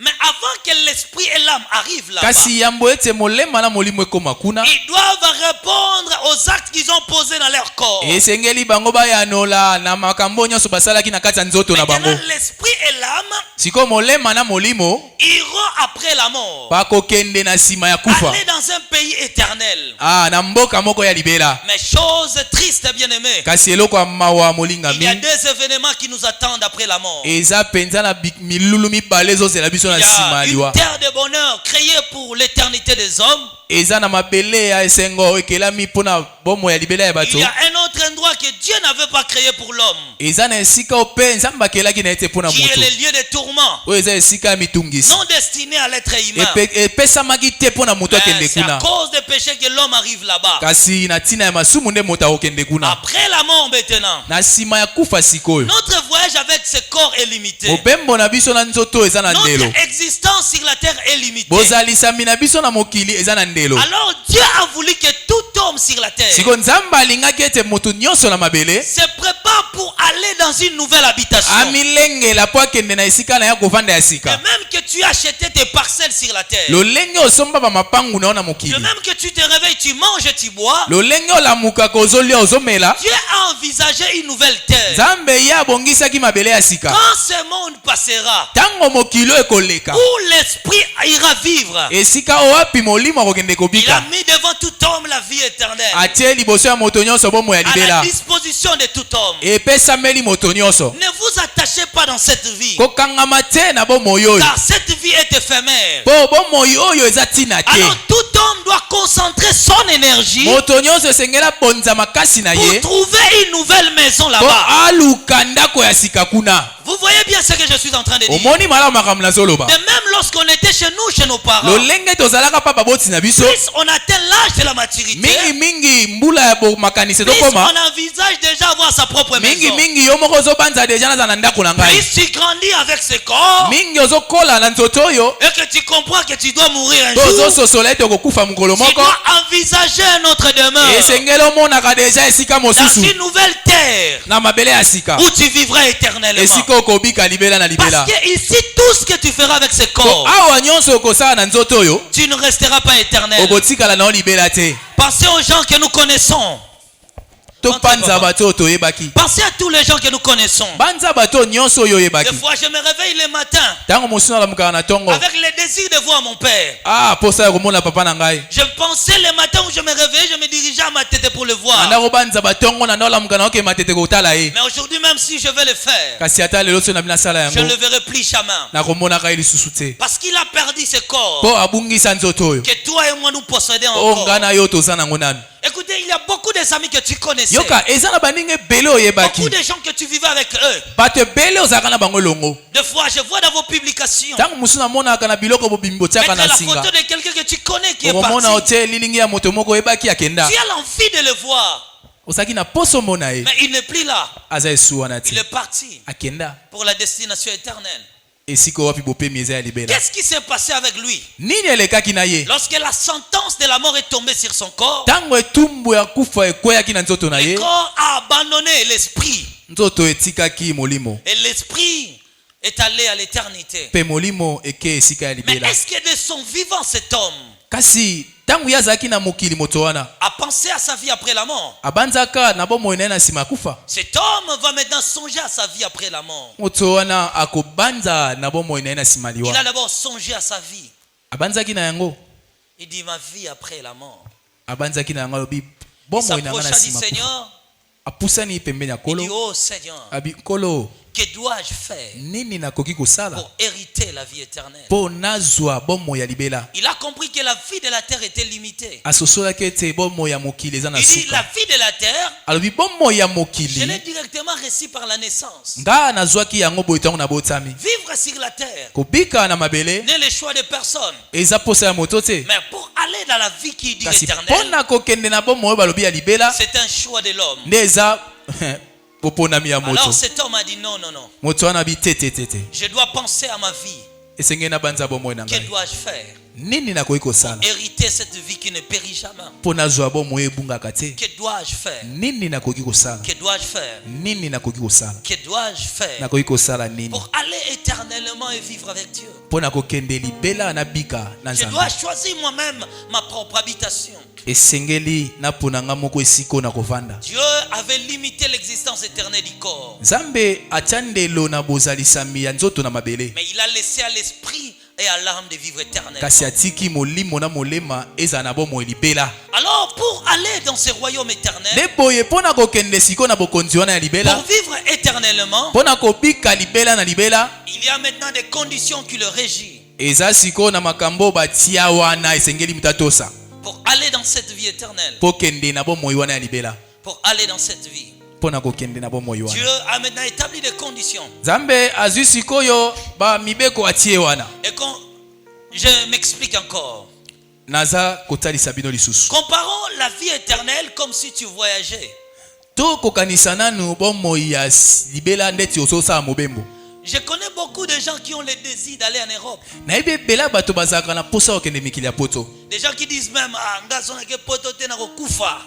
Mais avant que l'esprit et l'âme arrivent là-bas, kasi yambo ete molema na molimo ekoma kuna ils doivent répondre aux actes qu'ils ont posés dans leur corps. esengeli bango bayanola na makambo nyonso basalaki na kati ya nzoto na bango Maintenant, l'esprit et l'âme sikoyo molema na molimo iront après la mort, bakokende na nsima ya kufa aller dans un pays éternel. na mboka moko ya libela Mais chose triste, bien-aimé, kasi eloko ya mawa il y a molingami deux événements qui nous attendent après la mort. eza mpenza na milulu mibale ezozela biso Il na y nsima a ya une liwa terre de bonheur créée pour l'éternité des hommes. eza na mabele ya esengo ekelami mpona bomoi ya libela ya Il bato y a un autre endroit que Dieu n'avait pas créé pour l'homme, eza na esika oyo mpe nzambe akelaki na ete mpona qui est moto le lieu de tourment, oyo eza esika ya mitungisi non destiné à l'être humain. epesamaki te mpona moto akende C'est à kuna cause des péchés que l'homme arrive là-bas. kasi na ntina ya masumu nde moto akokende kuna Après la mort maintenant, na nsima ya kufa sikoyo notre voyage avec ce corps est limité. mobembo na biso na nzoto oyo eza na ndelo Notre existence sur la terre est limitée. bozalisami na biso na mokili eza na ndelo Alors Dieu a voulu que tout homme sur la terre sikoyo nzambe alingaki ete moto nyonso na mabele se prépare pour aller dans une nouvelle habitation. amilengela mpo akende na esika na ya kovanda ya Et sika même que tu as acheté tes parcelles sur la terre, lolenge osomba ba mapangu na ona de mokili, même que tu te réveilles, tu manges et tu bois, lolenge olamuka kozolia ozomela, Dieu a envisagé une nouvelle terre. Nzambe ya bongisaki mabele ya sika. Quand ce monde passera, Tango mokilo ekoleka, où l'esprit ira vivre, esika owapi molimo akokende il a kobika, mis devant tout homme la vie éternelle, atie liboso ya moto nyonso bomoi ya à la libela, disposition de tout homme. epesameli moto nyonso. Ne vous attachez pas dans cette vie, Kokangama te na bomoi oyo, car cette vie est éphémère. po bomoi oyo eza tina te. Alors tout homme doit concentrer son énergie Moto nyonso esengela bonza makasi na pour ye, trouver une nouvelle maison po là-bas. aluka ndako ya sika kuna. Vous voyez bien ce que je suis en train de dire. Omoni malamu makambo nazoloba. De même lorsqu'on était chez nous, chez nos parents, Lolenge tozalaka pa baboti na biso, plus on atteint l'âge de la maturité, mingi mbula ya bomakanisi plus tokoma, on envisage déjà avoir sa propre maison. mingi yo moko ozobanza deja naza na ndako na ngai, Plus tu grandis avec ce corps mingi ozokola na nzoto oyo, et que tu comprends que tu dois mourir un to jour, ozososola ete okokufa mokolo tu moko, dois envisager notre demeure esengeli omonaka deja esika dans mosusu une nouvelle terre na mabele ya sika, où tu vivras éternellement. esika okobika libela na libela. Parce que ici, tout ce que tu feras avec ce Po corps, awa nyonso okosala na nzoto oyo, tu ne resteras pas éternel. okotikala na o libela te. Pensez aux gens que nous connaissons. Topanza bato oyo toyebaki, Pensez à tous les gens que nous connaissons. banza bato nyonso oyo Des oyebaki. fois, je me réveille le matin Tango mosusu nalamukaka na tongo, avec le désir de voir mon père. posa ya komona papa na ngai. Je pensais le matin où je me réveillais, je me dirigeais à ma tête pour le voir. Anda kobanza batongo na ndolamuka na okema tete kotala ye. Mais aujourd'hui, même si je vais le faire, Kasi ata lelo so na bina sala je ne yango, le verrai plus jamais. na komona kai lisusu te. Parce qu'il a perdu ce corps Po abungisa nzoto oyo. que toi et moi nous possédons O encore. ngana yo toza nango nanu. Écoutez, il y a beaucoup des amis que tu connaissais. Yoka eza na baninge bele oyebaki. Beaucoup de gens que tu vivais avec eux. Bato bele ozaka na bango longo. Des fois, je vois dans vos publications Tango musu na mona kana biloko bobimbo mettre tiaka na la singa. photo de quelqu'un que tu connais qui est Okomona parti. ote lilingi ya moto moko oyebaki akenda. Tu as l'envie de le voir, Osaki na poso mona ye. mais il n'est plus là. Aza esuwa na Il ti. est parti Akenda. pour la destination éternelle. Esiko wapi bopemi eza ya libela. Qu'est-ce qui s'est passé avec lui? Nini elekaki na ye? Lorsque la sentence de la mort est tombée sur son corps, Tango etumbu ya kufa ekweyaki na nzoto na le ye, corps a abandonné l'esprit. nzoto etikaki molimo. Et l'esprit est allé à l'éternité. Pe molimo eke esika ya Mais libela. est-ce que de son vivant, cet homme Kasi tango ye azalaki na mokili moto wana, a pensé à sa vie après la mort? abanzaka na bomoi na ye na nsima ya kufa. Cet homme va maintenant songer à sa vie après la mort. Moto wana akobanza na bomoi na ye na nsima Il liwa. a d'abord songé à sa vie. Abanzaki na yango, Il dit ma vie après la mort. abanzaki na yango alobi Il bomoi na nga na s'approcha du nsima kufa. Seigneur. Apusani pembeni ya Il dit kolo, oh Seigneur, abi kolo, que dois-je faire nini nakoki kosala pour hériter la vie éternelle? po nazwa bomoi ya libela. Il a compris que la vie de la terre était limitée. Asosolaki ete bomoi ya mokili eza na Il dit la suka. vie de la terre, Alobi bomoi ya je l'ai mokili directement reçu par la naissance. nga nazwaki yango boye ntango nabotami. Vivre sur la terre Kobika na mabele n'est le choix de personne. eza posa ya moto te, Mais pour aller dans la vie qui dit kasi éternelle, mpona kokende na bomoi oyo balobi ya libela c'est un choix de l'homme. nde eza boponami ya Alors moto. cet homme a dit non, non, non. Moto wana bi te. Je dois penser à ma vie. Esengeli nabanza bomoi na Que ngai, dois-je faire? nini nakoki kosala Hériter cette vie qui ne périt jamais. mpo nazwa bomoi ebungaka te, Que dois-je faire? nini nakoki kosala, Que dois-je faire? nini nakoki kosala, Que dois-je faire nakoki kosala nini pour aller éternellement et vivre avec Dieu? mpo na kokende libela nabika na Je dois nzambe. choisir moi-même ma propre habitation. Esengeli napona nga moko esiko na kovanda. Dieu avait limité l'existence éternelle du corps, Nzambe atia ndelo na bozalisami ya nzoto na mabele, mais il a laissé à l'esprit et à l'âme de vivre éternellement. kasi atiki molimo na molema ezala na bomoi libela. Alors pour aller dans ce royaume éternel, Nde boye mpo na kokende siko na bokonzi wana ya pour libela, vivre éternellement, mpo na kobika libela na libela, il y a maintenant des conditions qui le régissent. eza siko na makambo batia wana esengeli mutu atosa Pour aller dans cette vie éternelle, mpo kende na bomoi wana ya libela, pour aller dans cette vie, mpo na kokende na bomoi Dieu wana. a maintenant établi des conditions. Nzambe azwi sikoyo bamibeko atie wana. Et quand je m'explique encore, Naza kotalisa bino lisusu. comparons la vie éternelle comme si tu voyageais. To kokanisa nanu bomoi ya libela ndeti ososala mobembo. Je connais beaucoup de gens qui ont le désir d'aller en Europe. Nayebi ebela bato bazalaka na posa okende mikili ya poto. Des gens qui disent même, ah, ngazo na ke poto te na ko kufa.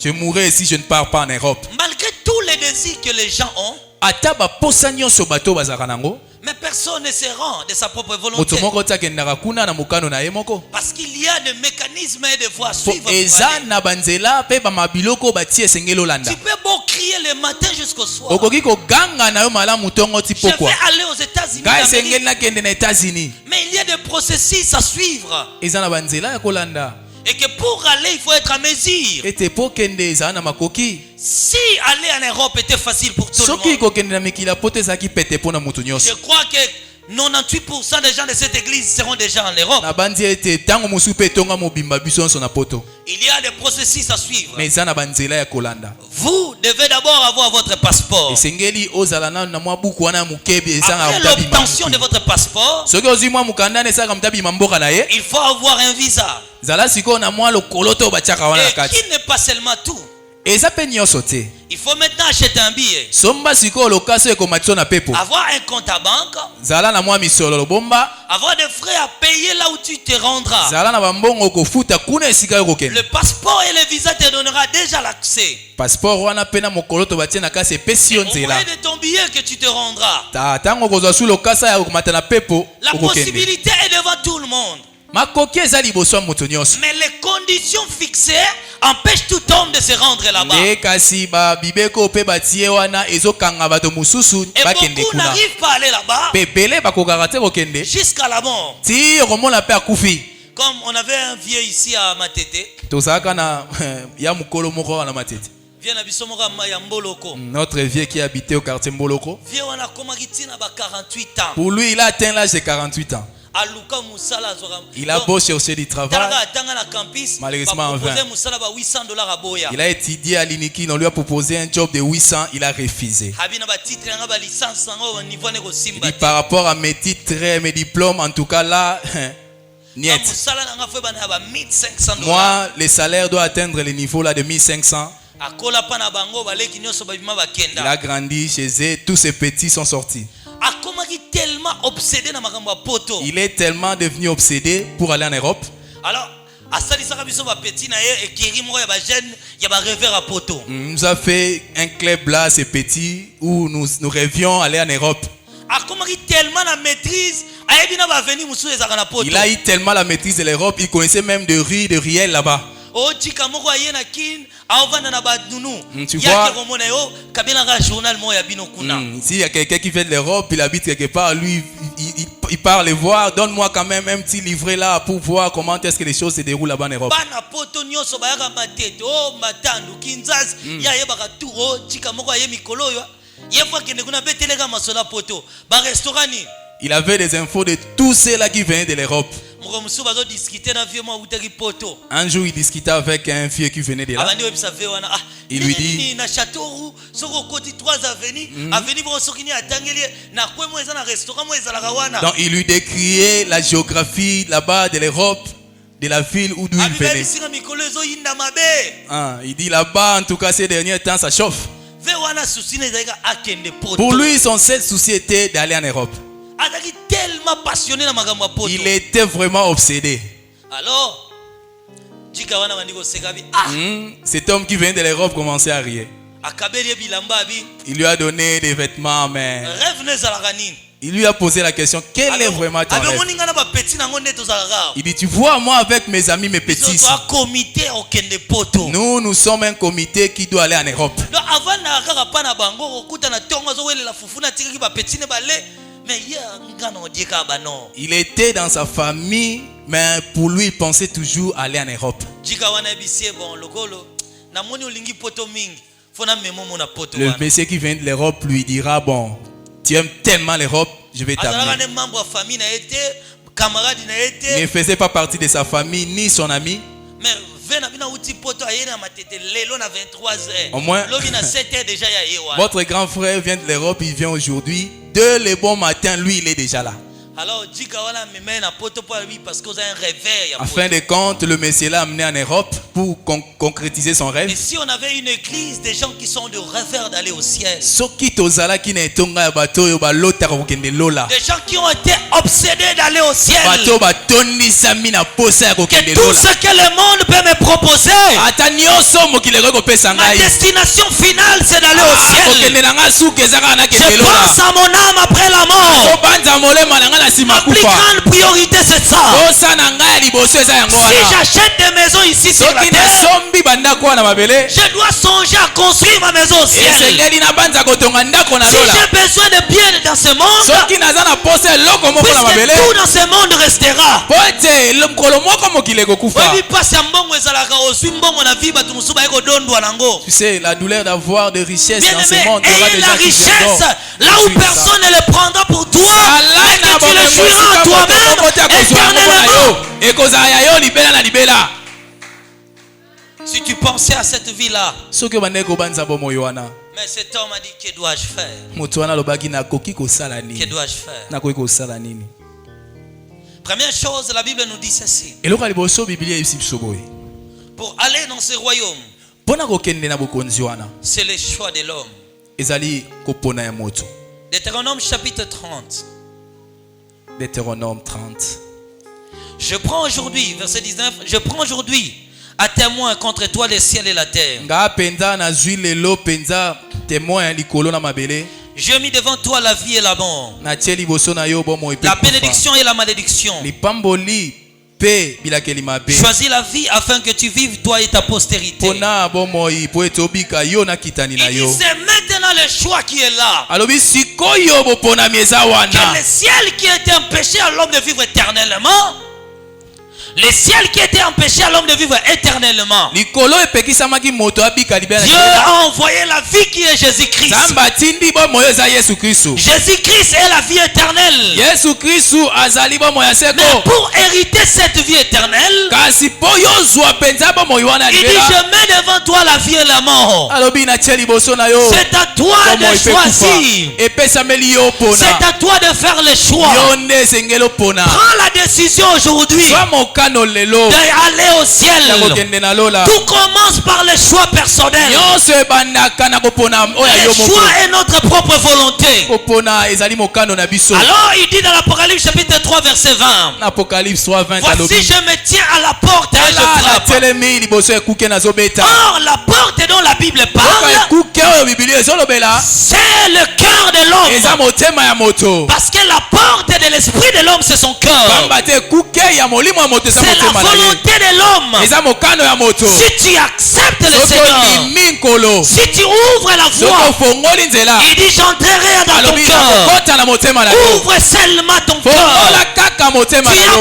Je mourrai si je ne pars pas en Europe. Malgré tous les désirs que les gens ont, Ata ba posa nyonso bato bazaka nango. mais personne ne se rend de sa propre volonté. Moto moko takendaka kuna na mukano na ye moko. Parce qu'il y a des mécanismes et des voies à Po suivre. pour eza aller. na banzela pe ba mabiloko batie esengeli olanda. Tu peux beau crier le matin jusqu'au soir. Okoki koganga na yo malamu tongo ti Je vais pokwa. aller aux États-Unis. Ka d'Amérique. esengeli nakende na États-Unis. Mais il y a des processus à suivre. Eza na banzela ya kolanda. Et que pour aller, il faut être à mesure. Ete po kende eza na makoki. Si aller en Europe était facile pour tout le Soki monde, kokende na mikila poto ezaki pete pona mutu je nyonso. crois que 98% des gens de cette église seront déjà en Europe. Na bandi ete tango mosu pe tonga mobimba biso nyonso na poto. Il y a des processus à suivre. Mais eza na banzela ya kolanda. Vous devez d'abord avoir votre passeport. Esengeli ozala na mwa buku wana mukebi ezanga Après mutabi l'obtention de votre passeport, soki ozwi mwa mukanda na esanga mutabi mamboka na ye il faut avoir un visa. zala sikoyo na mwa lokolo to batiaka wana na Et kati qui n'est pas seulement tout. eza mpe nyonso te Il faut maintenant acheter un billet. somba sikoyo lokasi oyo ekomati so na pepo Avoir un compte à banque. zala na mwa misolo bomba Avoir des frais à payer là où tu te rendras. zala na bambongo kofuta kuna esika yo Le kokende passeport et le visa te donnera déjà l'accès. passeport wana mpe na mokolo to batie na kasi epesi yo Au nzela moyen de ton billet que tu te rendras. ntango okozwa su lokasa ya kokomata na pepo La okokende possibilité est devant tout le monde. makoki eza liboso ya moto nyonso Mais les conditions fixées empêchent tout homme de se rendre là-bas. nde kasi babibeko mpe batie wana ezokanga bato mosusu Et bakende beaucoup kuna n'arrivent pas à aller là-bas mpe ebele bakokaka te kokende jusqu'à la mort. ti okomona mpe akufi Comme on avait un vieux ici à Matete. tozalaka na ya mokolo moko wana matete Vieux na biso moko ya Mboloko. notre vieux qui habitait au quartier Mboloko Vieux wana komaki tina ba 48 ans. pour lui il a atteint l'âge de 48 ans Aluka musala zora. il a beau chercher du travail Talaka tanga na campus. Malheureusement, en vain. musala ba $800 à boya. il a étudié à l'Iniki on lui a proposé un job de 800 il a refusé Habina ba titre nga ba licence ngo au niveau nego il simba. dit par rapport à mes titres et mes diplômes en tout cas là niet Musala nga fe ba na ba $1,500. moi le salaire doit atteindre le niveau là de 1500 Akola pa na bango baleki nyoso ba bima ba il kenda. a grandi chez eux tous ses petits sont sortis Akomaki tellement obsédé na makambo ya poto. il est tellement devenu obsédé pour aller en Europe Alors, asalisaka biso ba petit na ye ekiri moko ya ba jeune ya ba rêveur à poto. nous a fait un club là ces petits où nous rêvions aller en Europe Akomaki tellement na maîtrise ayebi na ba veni musu ezaka na poto. il a eu tellement la maîtrise de l'Europe il connaissait même de riz de riel là-bas O chika moko aye na kin aovanda na ba nunu. Tu Ya vois? ke komona yo kabela ka journal mo ya bino kuna. S'il y a quelqu'un qui vient de l'Europe il habite quelque part lui il part les voir donne-moi quand même un petit livret là pour voir comment est-ce que les choses se déroulent là-bas en Europe Bana poto nyoso bayaka matete o matandu kinzaz ya yebaka tu o chika moko aye mikolo yo. Ye fois kende kuna beteleka masola poto ba restaurant ni. il avait des infos de tous ceux-là qui venaient de l'Europe Moko musu bazo discuter na vieux mo utaki poto. un jour il discutait avec un vieux qui venait de là Abandi webisa ve wana ah Il lui dit- ni na château soko koti 3 avenues avenue bo sokini atangeli na kwemo eza na restaurant mo ezala kawana. donc il lui décriait la géographie là-bas de l'Europe de la ville d'où il venait Abibebisinga mikolo ezo yinda mabe. il dit là-bas en tout cas ces derniers temps ça chauffe Ve wana susine ezalika akende poto. pour lui son seul souci était d'aller en Europe Azaki tellement passionné na makambo ya poto. il était vraiment obsédé Alors jika wana bandiko sekabi ah cet homme qui venait de l'Europe commençait à rire akabeli bilamba abi il lui a donné des vêtements mais rêve ne zalaka nini. il lui a posé la question quel est vraiment ton rêve Abemoninga na ba petit nango nde tozalaka. il dit tu vois moi avec mes amis mes petits Biso to comité okende poto. nous sommes un comité qui doit aller en Europe Donc avant na kaka pa na bango okuta na tongo azo welela fufu na tikaki ba petit ne bale mais ya ngana odika ba non. il était dans sa famille mais pour lui il pensait toujours aller en Europe Jika wana bisie bon lokolo na moni olingi poto mingi fona memo mona poto le wana. monsieur qui vient de l'Europe lui dira bon tu aimes tellement l'Europe je vais Azalaka t'amener ne membre ya famille na été camarade na il ne été faisait pas partie de sa famille ni son ami mais vena bina uti poto ayé na matete lelo na 23h. Au moins- lobi na 7h déjà ya yewa. votre grand frère vient de l'Europe il vient aujourd'hui dès le bon matin lui il est déjà là Alors, dis que voilà, mais maintenant, parce que vous avez un réveil. En fin de compte, le Messie l'a amené en Europe pour concrétiser son rêve. Et si on avait une église, des gens qui sont de rêveurs d'aller au ciel. Des gens qui ont été obsédés d'aller au ciel. Que tout ce que le monde peut me proposer, ma destination finale, c'est d'aller au ciel. Je pense à mon âme après la mort. Ma plus grande priorité, c'est ça. Si j'achète des maisons ici sur la terre, je dois songer à construire ma maison au ciel. Si j'ai besoin de bien dans ce monde, puisque tout dans ce monde restera. Tu sais, la douleur d'avoir des richesses dans ce monde, ayez la richesse là où personne ne le prendra pour toi, mais que tu le jouiras en toi-même éternellement. Si tu pensais à cette vie-là, mais cet homme a dit, que dois-je faire? Que dois-je faire? Première chose, la Bible nous dit ceci. Pour aller dans ce royaume, c'est le choix de l'homme. Deutéronome chapitre 30. Deutéronome 30. Je prends aujourd'hui, verset 19, je prends aujourd'hui à témoin contre toi les ciels et la terre. J'ai mis devant toi la vie et la mort, la bénédiction et la malédiction. Choisis la vie afin que tu vives toi et ta postérité. Il dit, c'est maintenant le choix qui est là. Que le ciel qui était empêché à l'homme de vivre éternellement, le ciel qui était empêché à l'homme de vivre éternellement, Dieu a envoyé la vie qui est Jésus-Christ. Jésus-Christ est la vie éternelle. Mais pour hériter cette vie éternelle, il dit, je mets devant toi la vie et la mort. C'est à toi de choisir. C'est à toi de faire le choix. Prends la décision aujourd'hui d'aller au ciel. Tout commence par le choix personnel. Le choix est notre propre volonté. Alors il dit dans l'Apocalypse chapitre 3 verset 20, voici je me tiens à la porte et je frappe. Or la porte dont la Bible parle, c'est le cœur de l'homme. Parce que la porte de l'esprit de l'homme, c'est son cœur. C'est la volonté de l'homme. Si tu acceptes le Seigneur, si tu ouvres la voie, il dit j'entrerai dans ton cœur. Ouvre seulement ton cœur. Tu as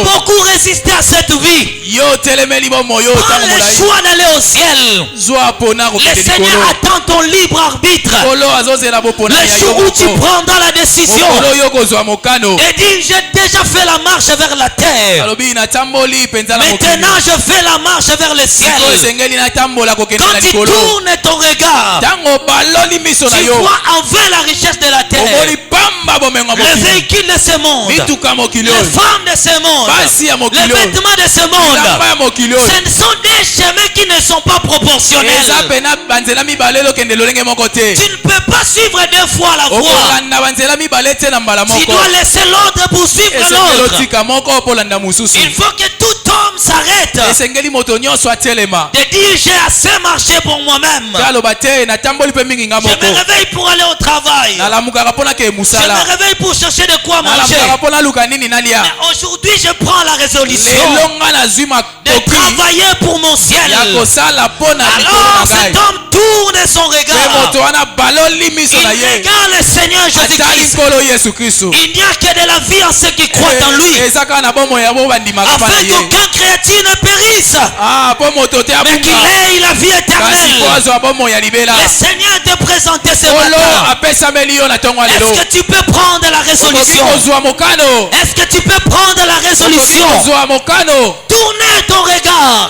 beaucoup résisté à cette vie. Prends le choix d'aller au ciel. Le Seigneur attend ton libre arbitre. Le jour où tu prendras la décision et dis j'ai déjà fait la marche vers la terre, maintenant je fais la marche vers le ciel. Quand tu tournes ton regard, tu vois enfin la richesse de la terre, le véhicule de ce monde, les femmes de ce monde, les vêtements de ce monde. Ce sont des chemins qui ne sont pas proportionnels. Tu ne peux pas suivre deux fois la voie. Tu dois laisser l'autre pour suivre l'autre. Il faut que tout homme s'arrête de dire j'ai assez marché pour moi-même. Je me réveille pour aller au travail. Je me réveille pour chercher de quoi manger. Mais aujourd'hui je prends la résolution de travailler pour mon ciel. Alors cet homme tourne son regard. Il regarde le Seigneur Jésus-Christ. Il n'y a que de la vie en ceux qui croient en lui, afin qu'aucun créature ne périsse, mais qu'il ait la vie éternelle. Le Seigneur te présentait ce matin. Est-ce que tu peux prendre la résolution? Est-ce que tu peux prendre la résolution? Tournez ton regard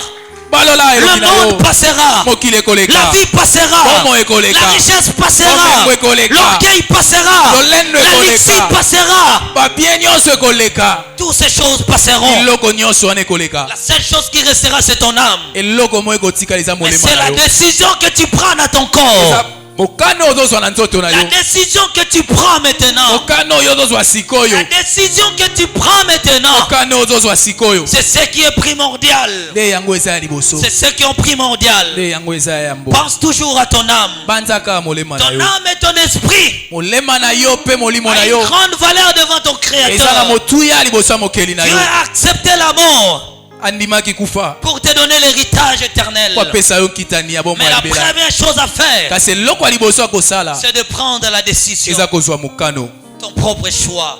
Balola Le elobi na yo. monde passera. Mokili ekoleka. La vie passera. Bomo ekoleka. La richesse passera. Bomengo ekoleka. L'orgueil passera. Lolendo La ekoleka. luxure passera. Babie nyonso ekoleka. Toutes ces choses passeront. Eloko nyonso wana ekoleka. La seule chose qui restera, c'est ton âme. Eloko mo ekotika eza Mais molema c'est na la yo. décision que tu prends dans ton corps. Eza mokano ozozwa na nzoto na La yo. décision que tu prends maintenant. Mokano oyo ozozwa sikoyo. La décision que tu prends maintenant. Mokano ozozwa sikoyo. C'est ce qui est primordial. Nde yango eza ya liboso. C'est ce qui est primordial. Nde yango eza ya mbo. Pense toujours à ton âme. Banzaka molema na Ton yo. âme et ton esprit Molema na yo pe molimo a na une yo. grande valeur devant ton Eza na Créateur. motuya liboso ya mokeli na Dieu yo. a accepté la mort Andimaki kufa. pour te donner l'héritage éternel. Kwa pesa yo kitani ya bomo Mais ya la libela. première chose à faire, Kasi eloko ya liboso ya kosala. c'est de prendre la décision, Eza kozwa mokano. ton propre choix.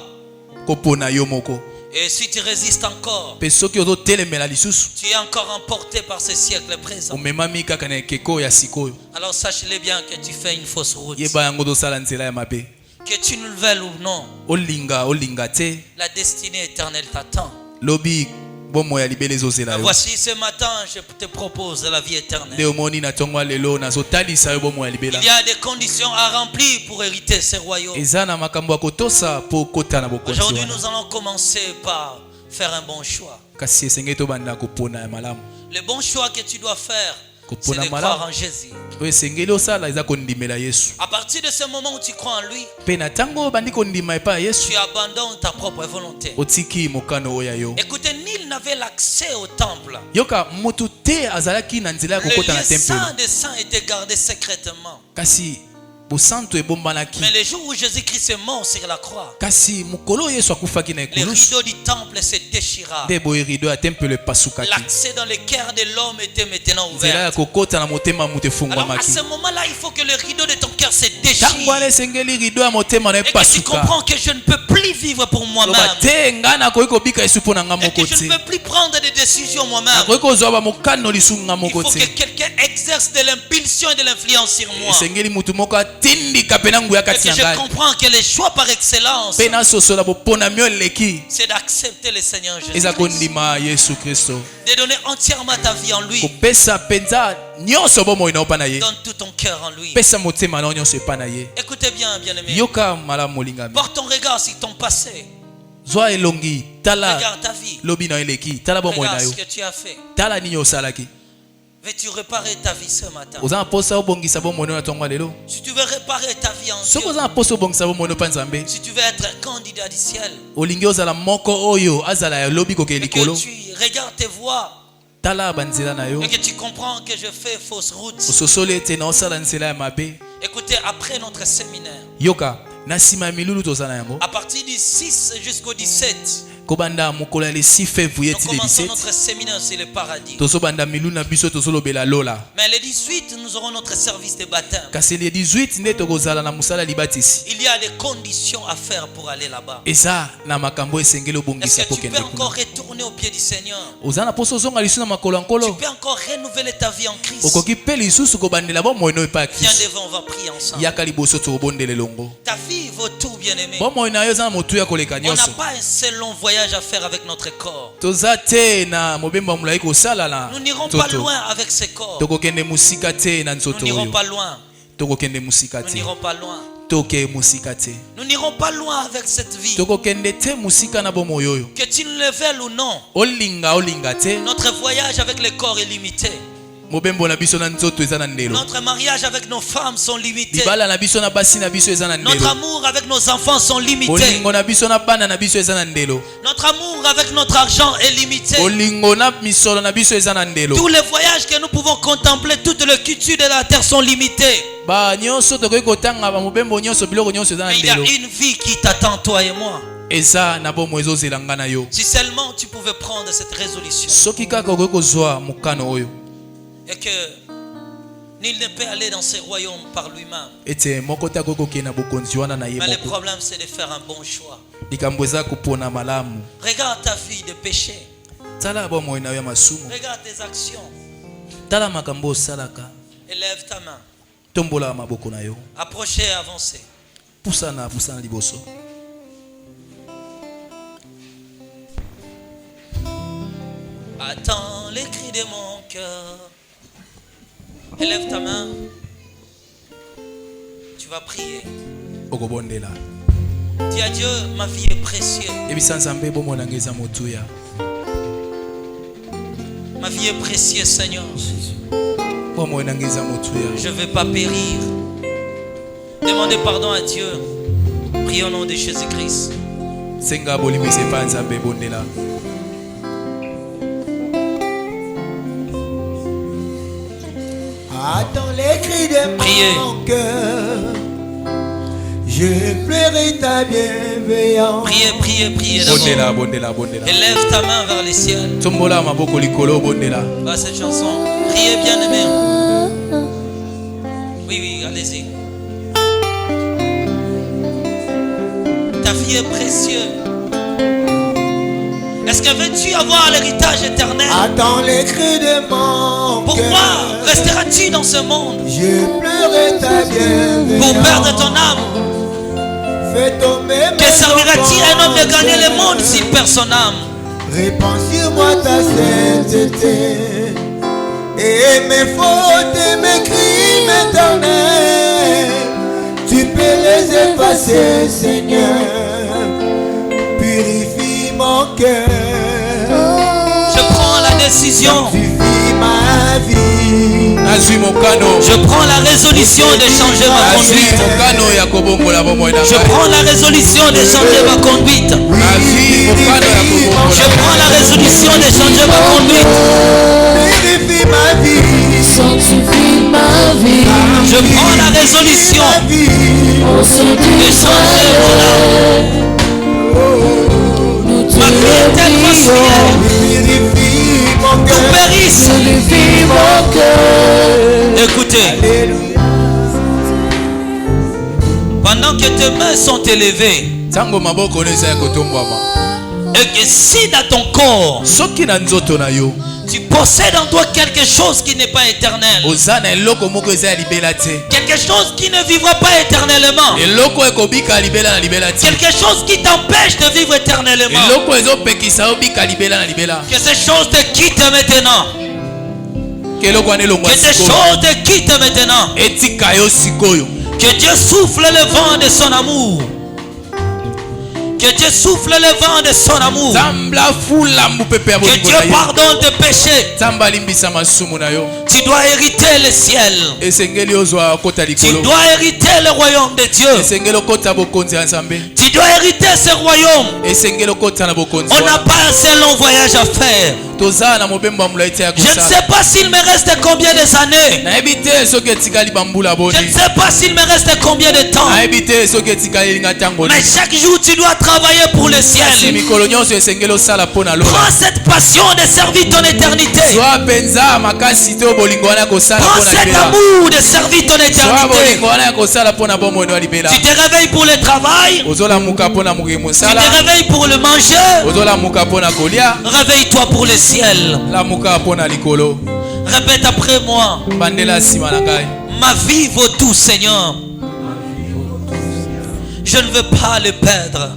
Kopona yo moko. Et si tu résistes encore, Pe soki ozotelemela lisusu. tu es encore emporté par ce siècle présent. Omemami kaka na ekeko ya sikoyo. Alors sache-le bien que tu fais une fausse route. Yeba yango tosala nzela ya mabe. Que tu ne le veuilles ou non, Olinga te. la destinée éternelle t'attend. Lobi bomo ya libele ezozela yo. Voici ce matin, je te propose la vie Nde éternelle. omoni na tongo lelo nazotalisa yo bomo ya libela. Il y a des conditions à remplir pour hériter ce royaume. Eza na makambo ya kotosa po kota na bokonzi Aujourd'hui, wana. nous allons commencer par faire un bon choix. Kasi esengeli tobanda kopona ya malamu. Le bon choix que tu dois faire, c'est Kopona de malamu. croire en Jésus. Oyo esengeli osala eza kondimela Yesu. À partir de ce moment où tu crois en lui, Pe na ntango obandi kondima epai ya Yesu, tu abandonnes ta propre volonté. otiki mokano oyo ya yo. Écoutez, nul n'avait l'accès au temple. Yoka moto te azalaki na nzela ya Le kokota lieu na tempelo. saint des saints était gardé secrètement. Kasi bosanto ebombanaki. Mais le jour où Jésus-Christ est mort sur la croix, Kasi mokolo oyo Yesu akufaki na le ekulusu. rideau du temple se déchira. Nde boye rido ya tempelo epasukaki. L'accès dans le cœur de l'homme était maintenant Nzela ya ouvert. kokota na motema mutu Alors à efungwamaki. ce moment-là, il faut que le rideau de ton cœur se Ntango wana déchire. esengeli rido ya motema na Et que tu epasuka. comprends que je ne peux plus vivre pour Loba moi-même. te ngai nakoki kobika esu mpo na ngai Et moko que je te. ne peux plus prendre des décisions moi-même. Nakoki kozwa bamokano lisusu ngai Il moko faut te. que quelqu'un exerce de l'impulsion et de l'influence sur moi. Esengeli mutu moko atindika mpe na nguya Et kati que na je ngai. comprends que le choix par excellence, Mpe nasosola boponami oyo eleki. c'est d'accepter le Seigneur Eza Jésus-Christ. kondima Yesu Kristo. De donner entièrement ta vie en lui. Kopesa mpenza nyonso bomoi na yo mpa na ye. Donne tout ton cœur en lui. Pesa motema na yo nyonso epa na ye. Écoutez bien, bien-aimé. Yoka malamu molingami. Porte ton regard sur ton passé. Zwa elongi tala Regarde ta vie. lobi na yo eleki. Tala bomoi na Regarde yo. ce que tu as fait. Tala nini osalaki. Veux-tu réparer ta vie ce matin? Oza na posa obongisa bomoi na ntongo lelo. Si tu veux réparer ta vie en Soki Dieu, oza na posa obongisa bomoi na mpa Nzambe. si tu veux être un candidat du ciel, Olingi ozala moko oyo azala ya lobi koke et que likolo. tu regardes tes voies Tala banzela na yo. et que tu comprends que je fais fausse route. Ososoli ete na osala nzela ya mabe. Écoutez, après notre séminaire, Yoka na nsima ya milulu toza na yango. à partir du 6 jusqu'au 17, Kobanda mokolo ya le 6 février nous ti le commençons 17. notre séminaire sur le paradis. Tozobanda milulu na biso tozolobela lola. Mais le 18, nous aurons notre service de baptême. Kasi le 18 nde tokozala na musala libatisi. Il y a des conditions à faire pour aller là-bas. Eza na makambo esengeli Est-ce obongisa que tu kokende peux encore kuna. retourner au pied du Seigneur? Oza na poso ozonga lisusu na makolo ya Tu nkolo. peux encore renouveler ta vie en Christ. Okoki mpe lisusu kobandela bomoi no epai ya Viens Kristo. devant, on va prier ensemble. Yaka liboso tokobondela elongo. Ta vie vaut tout, bien-aimé. Bomoi na yo eza na motu ya koleka On n'a nyonso. pas un seul long voyage à faire avec notre corps. Toza te na mobembo ya molai kosala na Nous n'irons pas nzoto. loin avec ce corps. Tokokende musika te na Nous nzoto n'irons oyo. pas loin. Tokokende musika Nous te. n'irons pas loin. Toke musika te. Nous n'irons pas loin avec cette vie. Tokokende te musika na bomoi oyo. Que tu ne le veuilles ou non, Olinga te. notre voyage avec le corps est limité. Mobembo na biso na nzoto eza na ndelo. Notre mariage avec nos femmes sont limités. Libala na biso na basi na biso eza na Notre ndelo. amour avec nos enfants sont limités. Bolingo na biso na bana na biso eza na ndelo. Notre amour avec notre argent est limité. Bolingo na misolo na biso eza na ndelo. Tous les voyages que nous pouvons contempler, toutes les cultures de la terre sont limitées. Ba nyonso tokoki kotanga ba mobembo nyonso biloko nyonso eza na Mais il y a ndelo. une vie qui t'attend, toi et moi. Eza na bomo ezozela nga na yo. Si seulement tu pouvais prendre cette résolution Soki kaka okoki kozwa mokano oyo. et que nul ne peut aller dans ce royaume par lui-même. Ete moko te akoki kokende na bokonzi wana na ye Mais le moko. problème, c'est de faire un bon choix. Likambo eza kopona malamu. Regarde ta vie de péché. Tala bomoi na yo ya masumu. Regarde tes actions. Tala makambo osalaka. Élève ta main. Tombola maboko na yo. Approchez et avancez. Pusana liboso. Attends les cris de mon cœur. Élève ta main. Tu vas prier. okobondela Dis à Dieu, ma vie est précieuse. ebisa nzambe bomona ngeza motuya Ma vie est précieuse, Seigneur. bomona ngeza motuya Je ne vais pas périr. Demandez pardon à Dieu. Priez au nom de Jésus-Christ. senga bolimbisa epa nzambe bondela Attends les cris de Priez. mon cœur. Je pleurai ta bienveillance. Priez, priez, priez bondela d'abord. bondela bondela Élève ta main vers les ciels. tombola maboko likolo bondela Bah, cette chanson. Priez bien aimé. Oui, oui, allez-y. Ta vie est précieuse. Est-ce que veux-tu avoir l'héritage éternel? Attends les cris de mon Pourquoi cœur. resteras-tu dans ce monde Je pleurai ta bienveillance. pour perdre ton âme? Fais tomber Que mes servira-t-il un homme de gagner le monde offenses. s'il perd son âme? Répands sur moi ta sainteté. Et mes fautes et mes crimes éternels, tu peux les effacer, Seigneur. Purifie mon cœur. Je prends la décision. Sanctifie ma vie. nazwi mokano Je prends la résolution de changer ma nazwi conduite. mokano ya kobongola bomoi na Je ngai prends la résolution de changer ma conduite. nazwi mokano ya Je kobongola prends la résolution de changer ma conduite. Purifie ma vie. Sanctifie ma vie, Je prends la résolution Ma vie. au sein de du changer mon âme. nous te Ma vie est tellement prions. souillée. Purifie mon Tout cœur. périsse. Purifie mon cœur. Écoutez, Alléluia. pendant que tes mains sont élevées ntango maboko no eza ya kotombwama et que si dans ton corps soki na nzoto na yo tu possèdes en toi quelque chose qui n'est pas éternel, oza na eloko moko eza ya libela te quelque chose qui ne vivra pas éternellement, eloko ekobika libela na libela te quelque chose qui t'empêche de vivre éternellement, eloko ezopekisa yo bika libela na libela que ces choses te quittent maintenant, ke eloko wana elongwa que ces sikoyo choses te quittent maintenant, etika yo sikoyo que Dieu souffle le vent de son amour, que Dieu souffle le vent de son amour, nzambe afula mopepe ya que bolingo Dieu na ye pardonne tes péchés. nzambe alimbisa masumu na yo Tu dois hériter le ciel. esengeli ozwa kota Tu likolo dois hériter le royaume de Dieu. esengeli okota bokonzi ya nzambe Tu dois hériter ce royaume. esengeli okota na bokonzi On n'a wana pas un seul long voyage à faire. toza na mobembo ya molai te ya Je ne kosala sais pas s'il me reste combien des années. nayebi te soki etikali bambula Je boni ne sais pas s'il me reste combien de temps. nayebi te soki etikali elinga ntango Mais chaque jour, tu dois travailler pour le kasi ciel. mikolo nyonso esengeli osala mpo na lola Prends cette passion de servir ton éternité. zwa mpenza makasi te bolingo wana ya kosala Prends mpo na cet libela amour de servir ton zwa éternité. bolingo wana ya kosala mpo na bomoi ya libela Tu te réveilles pour le travail. ozolamuka mpo na mokili Tu mosala te réveilles pour le manger. ozolamuka mpo na kolia Réveille-toi pour le ciel. lamuka mpo na likolo Répète après moi. bandela nsima na ngai Ma vie vaut tout, Seigneur. Je ne veux pas le perdre.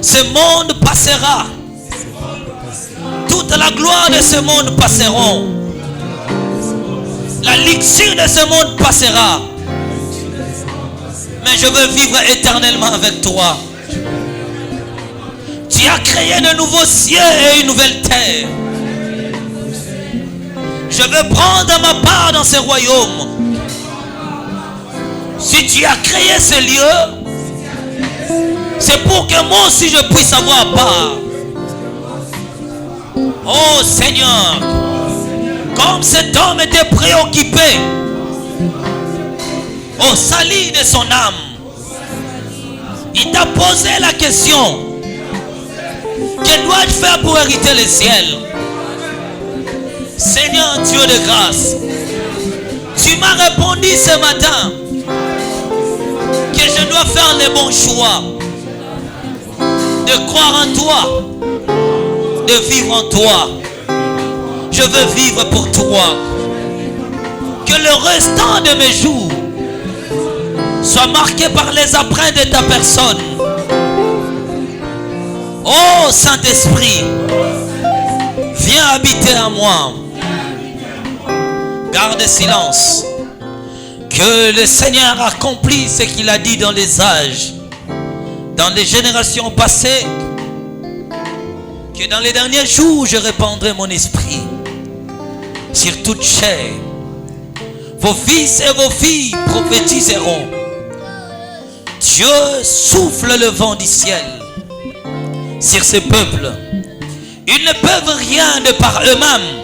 Ce monde passera. Toute la gloire de ce monde passeront. La luxure de ce monde passera. Mais je veux vivre éternellement avec toi. Tu as créé de nouveaux cieux et une nouvelle terre. Je veux prendre ma part dans ce royaume. Si tu as créé ce lieu, c'est pour que moi aussi je puisse avoir part. Oh Seigneur, comme cet homme était préoccupé au salut de son âme, il t'a posé la question: que dois-je faire pour hériter le ciel? Seigneur Dieu de grâce, tu m'as répondu ce matin que je dois faire les bons choix, de croire en toi, de vivre en toi. Je veux vivre pour toi. Que le restant de mes jours soit marqué par les empreintes de ta personne. Oh Saint-Esprit, Viens habiter à moi. Garde silence. Que le Seigneur accomplisse ce qu'il a dit dans les âges, dans les générations passées. Que dans les derniers jours, je répandrai mon esprit sur toute chair. Vos fils et vos filles prophétiseront. Dieu souffle le vent du ciel sur ce peuple. Ils ne peuvent rien de par eux-mêmes.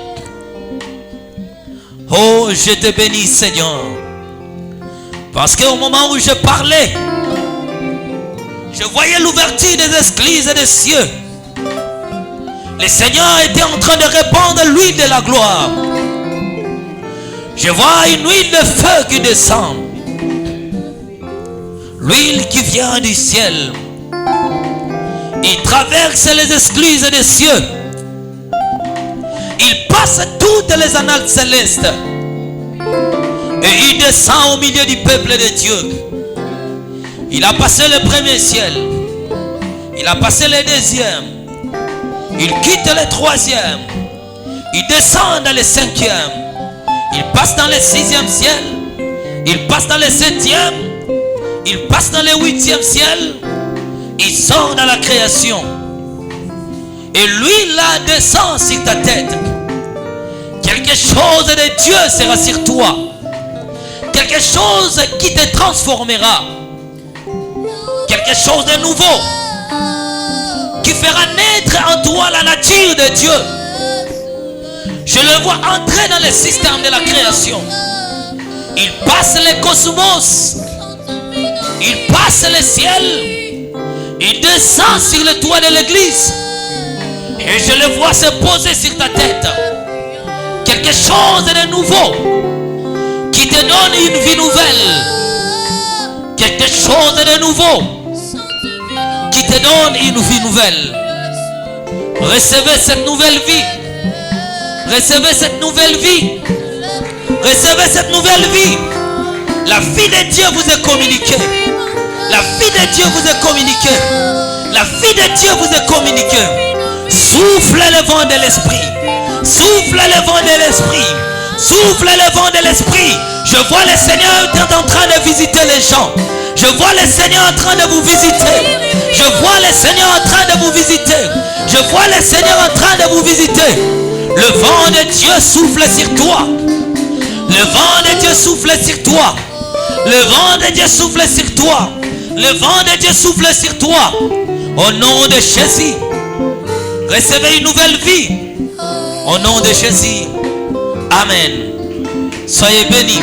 Oh, je te bénis, Seigneur. Parce qu'au moment où je parlais, je voyais l'ouverture des églises et des cieux. Le Seigneur était en train de répandre l'huile de la gloire. Je vois une huile de feu qui descend. L'huile qui vient du ciel. Il traverse les églises des cieux. Il passe toutes les annales célestes. Et il descend au milieu du peuple de Dieu. Il a passé le premier ciel. Il a passé le deuxième. Il quitte le troisième. Il descend dans le cinquième. Il passe dans le sixième ciel. Il passe dans le septième. Il passe dans le huitième ciel. Il sort dans la création. Et lui là descend sur ta tête. Quelque chose de Dieu sera sur toi. Quelque chose qui te transformera. Quelque chose de nouveau. Qui fera naître en toi la nature de Dieu. Je le vois entrer dans le système de la création. Il passe le cosmos. Il passe le ciel. Il descend sur le toit de l'église. Et je le vois se poser sur ta tête. Quelque chose de nouveau. Qui te donne une vie nouvelle. Quelque chose de nouveau. Qui te donne une vie nouvelle. Recevez cette nouvelle vie. Recevez cette nouvelle vie. Recevez cette nouvelle vie. La vie de Dieu vous est communiquée. La vie de Dieu vous est communiquée. La vie de Dieu vous est communiquée. Souffle le vent de l'esprit. Souffle le vent de l'esprit. Souffle le vent de l'esprit. Je vois le Seigneur en train de visiter les gens. Je vois le Seigneur en train de vous visiter. Je vois le Seigneur en train de vous visiter. Je vois le Seigneur en train de vous visiter. Le vent de Dieu souffle sur toi. Le vent de Dieu souffle sur toi. Le vent de Dieu souffle sur toi. Le vent de Dieu souffle sur toi. Au nom de Jésus. Recevez une nouvelle vie. Au nom de Jésus. Amen. Soyez bénis.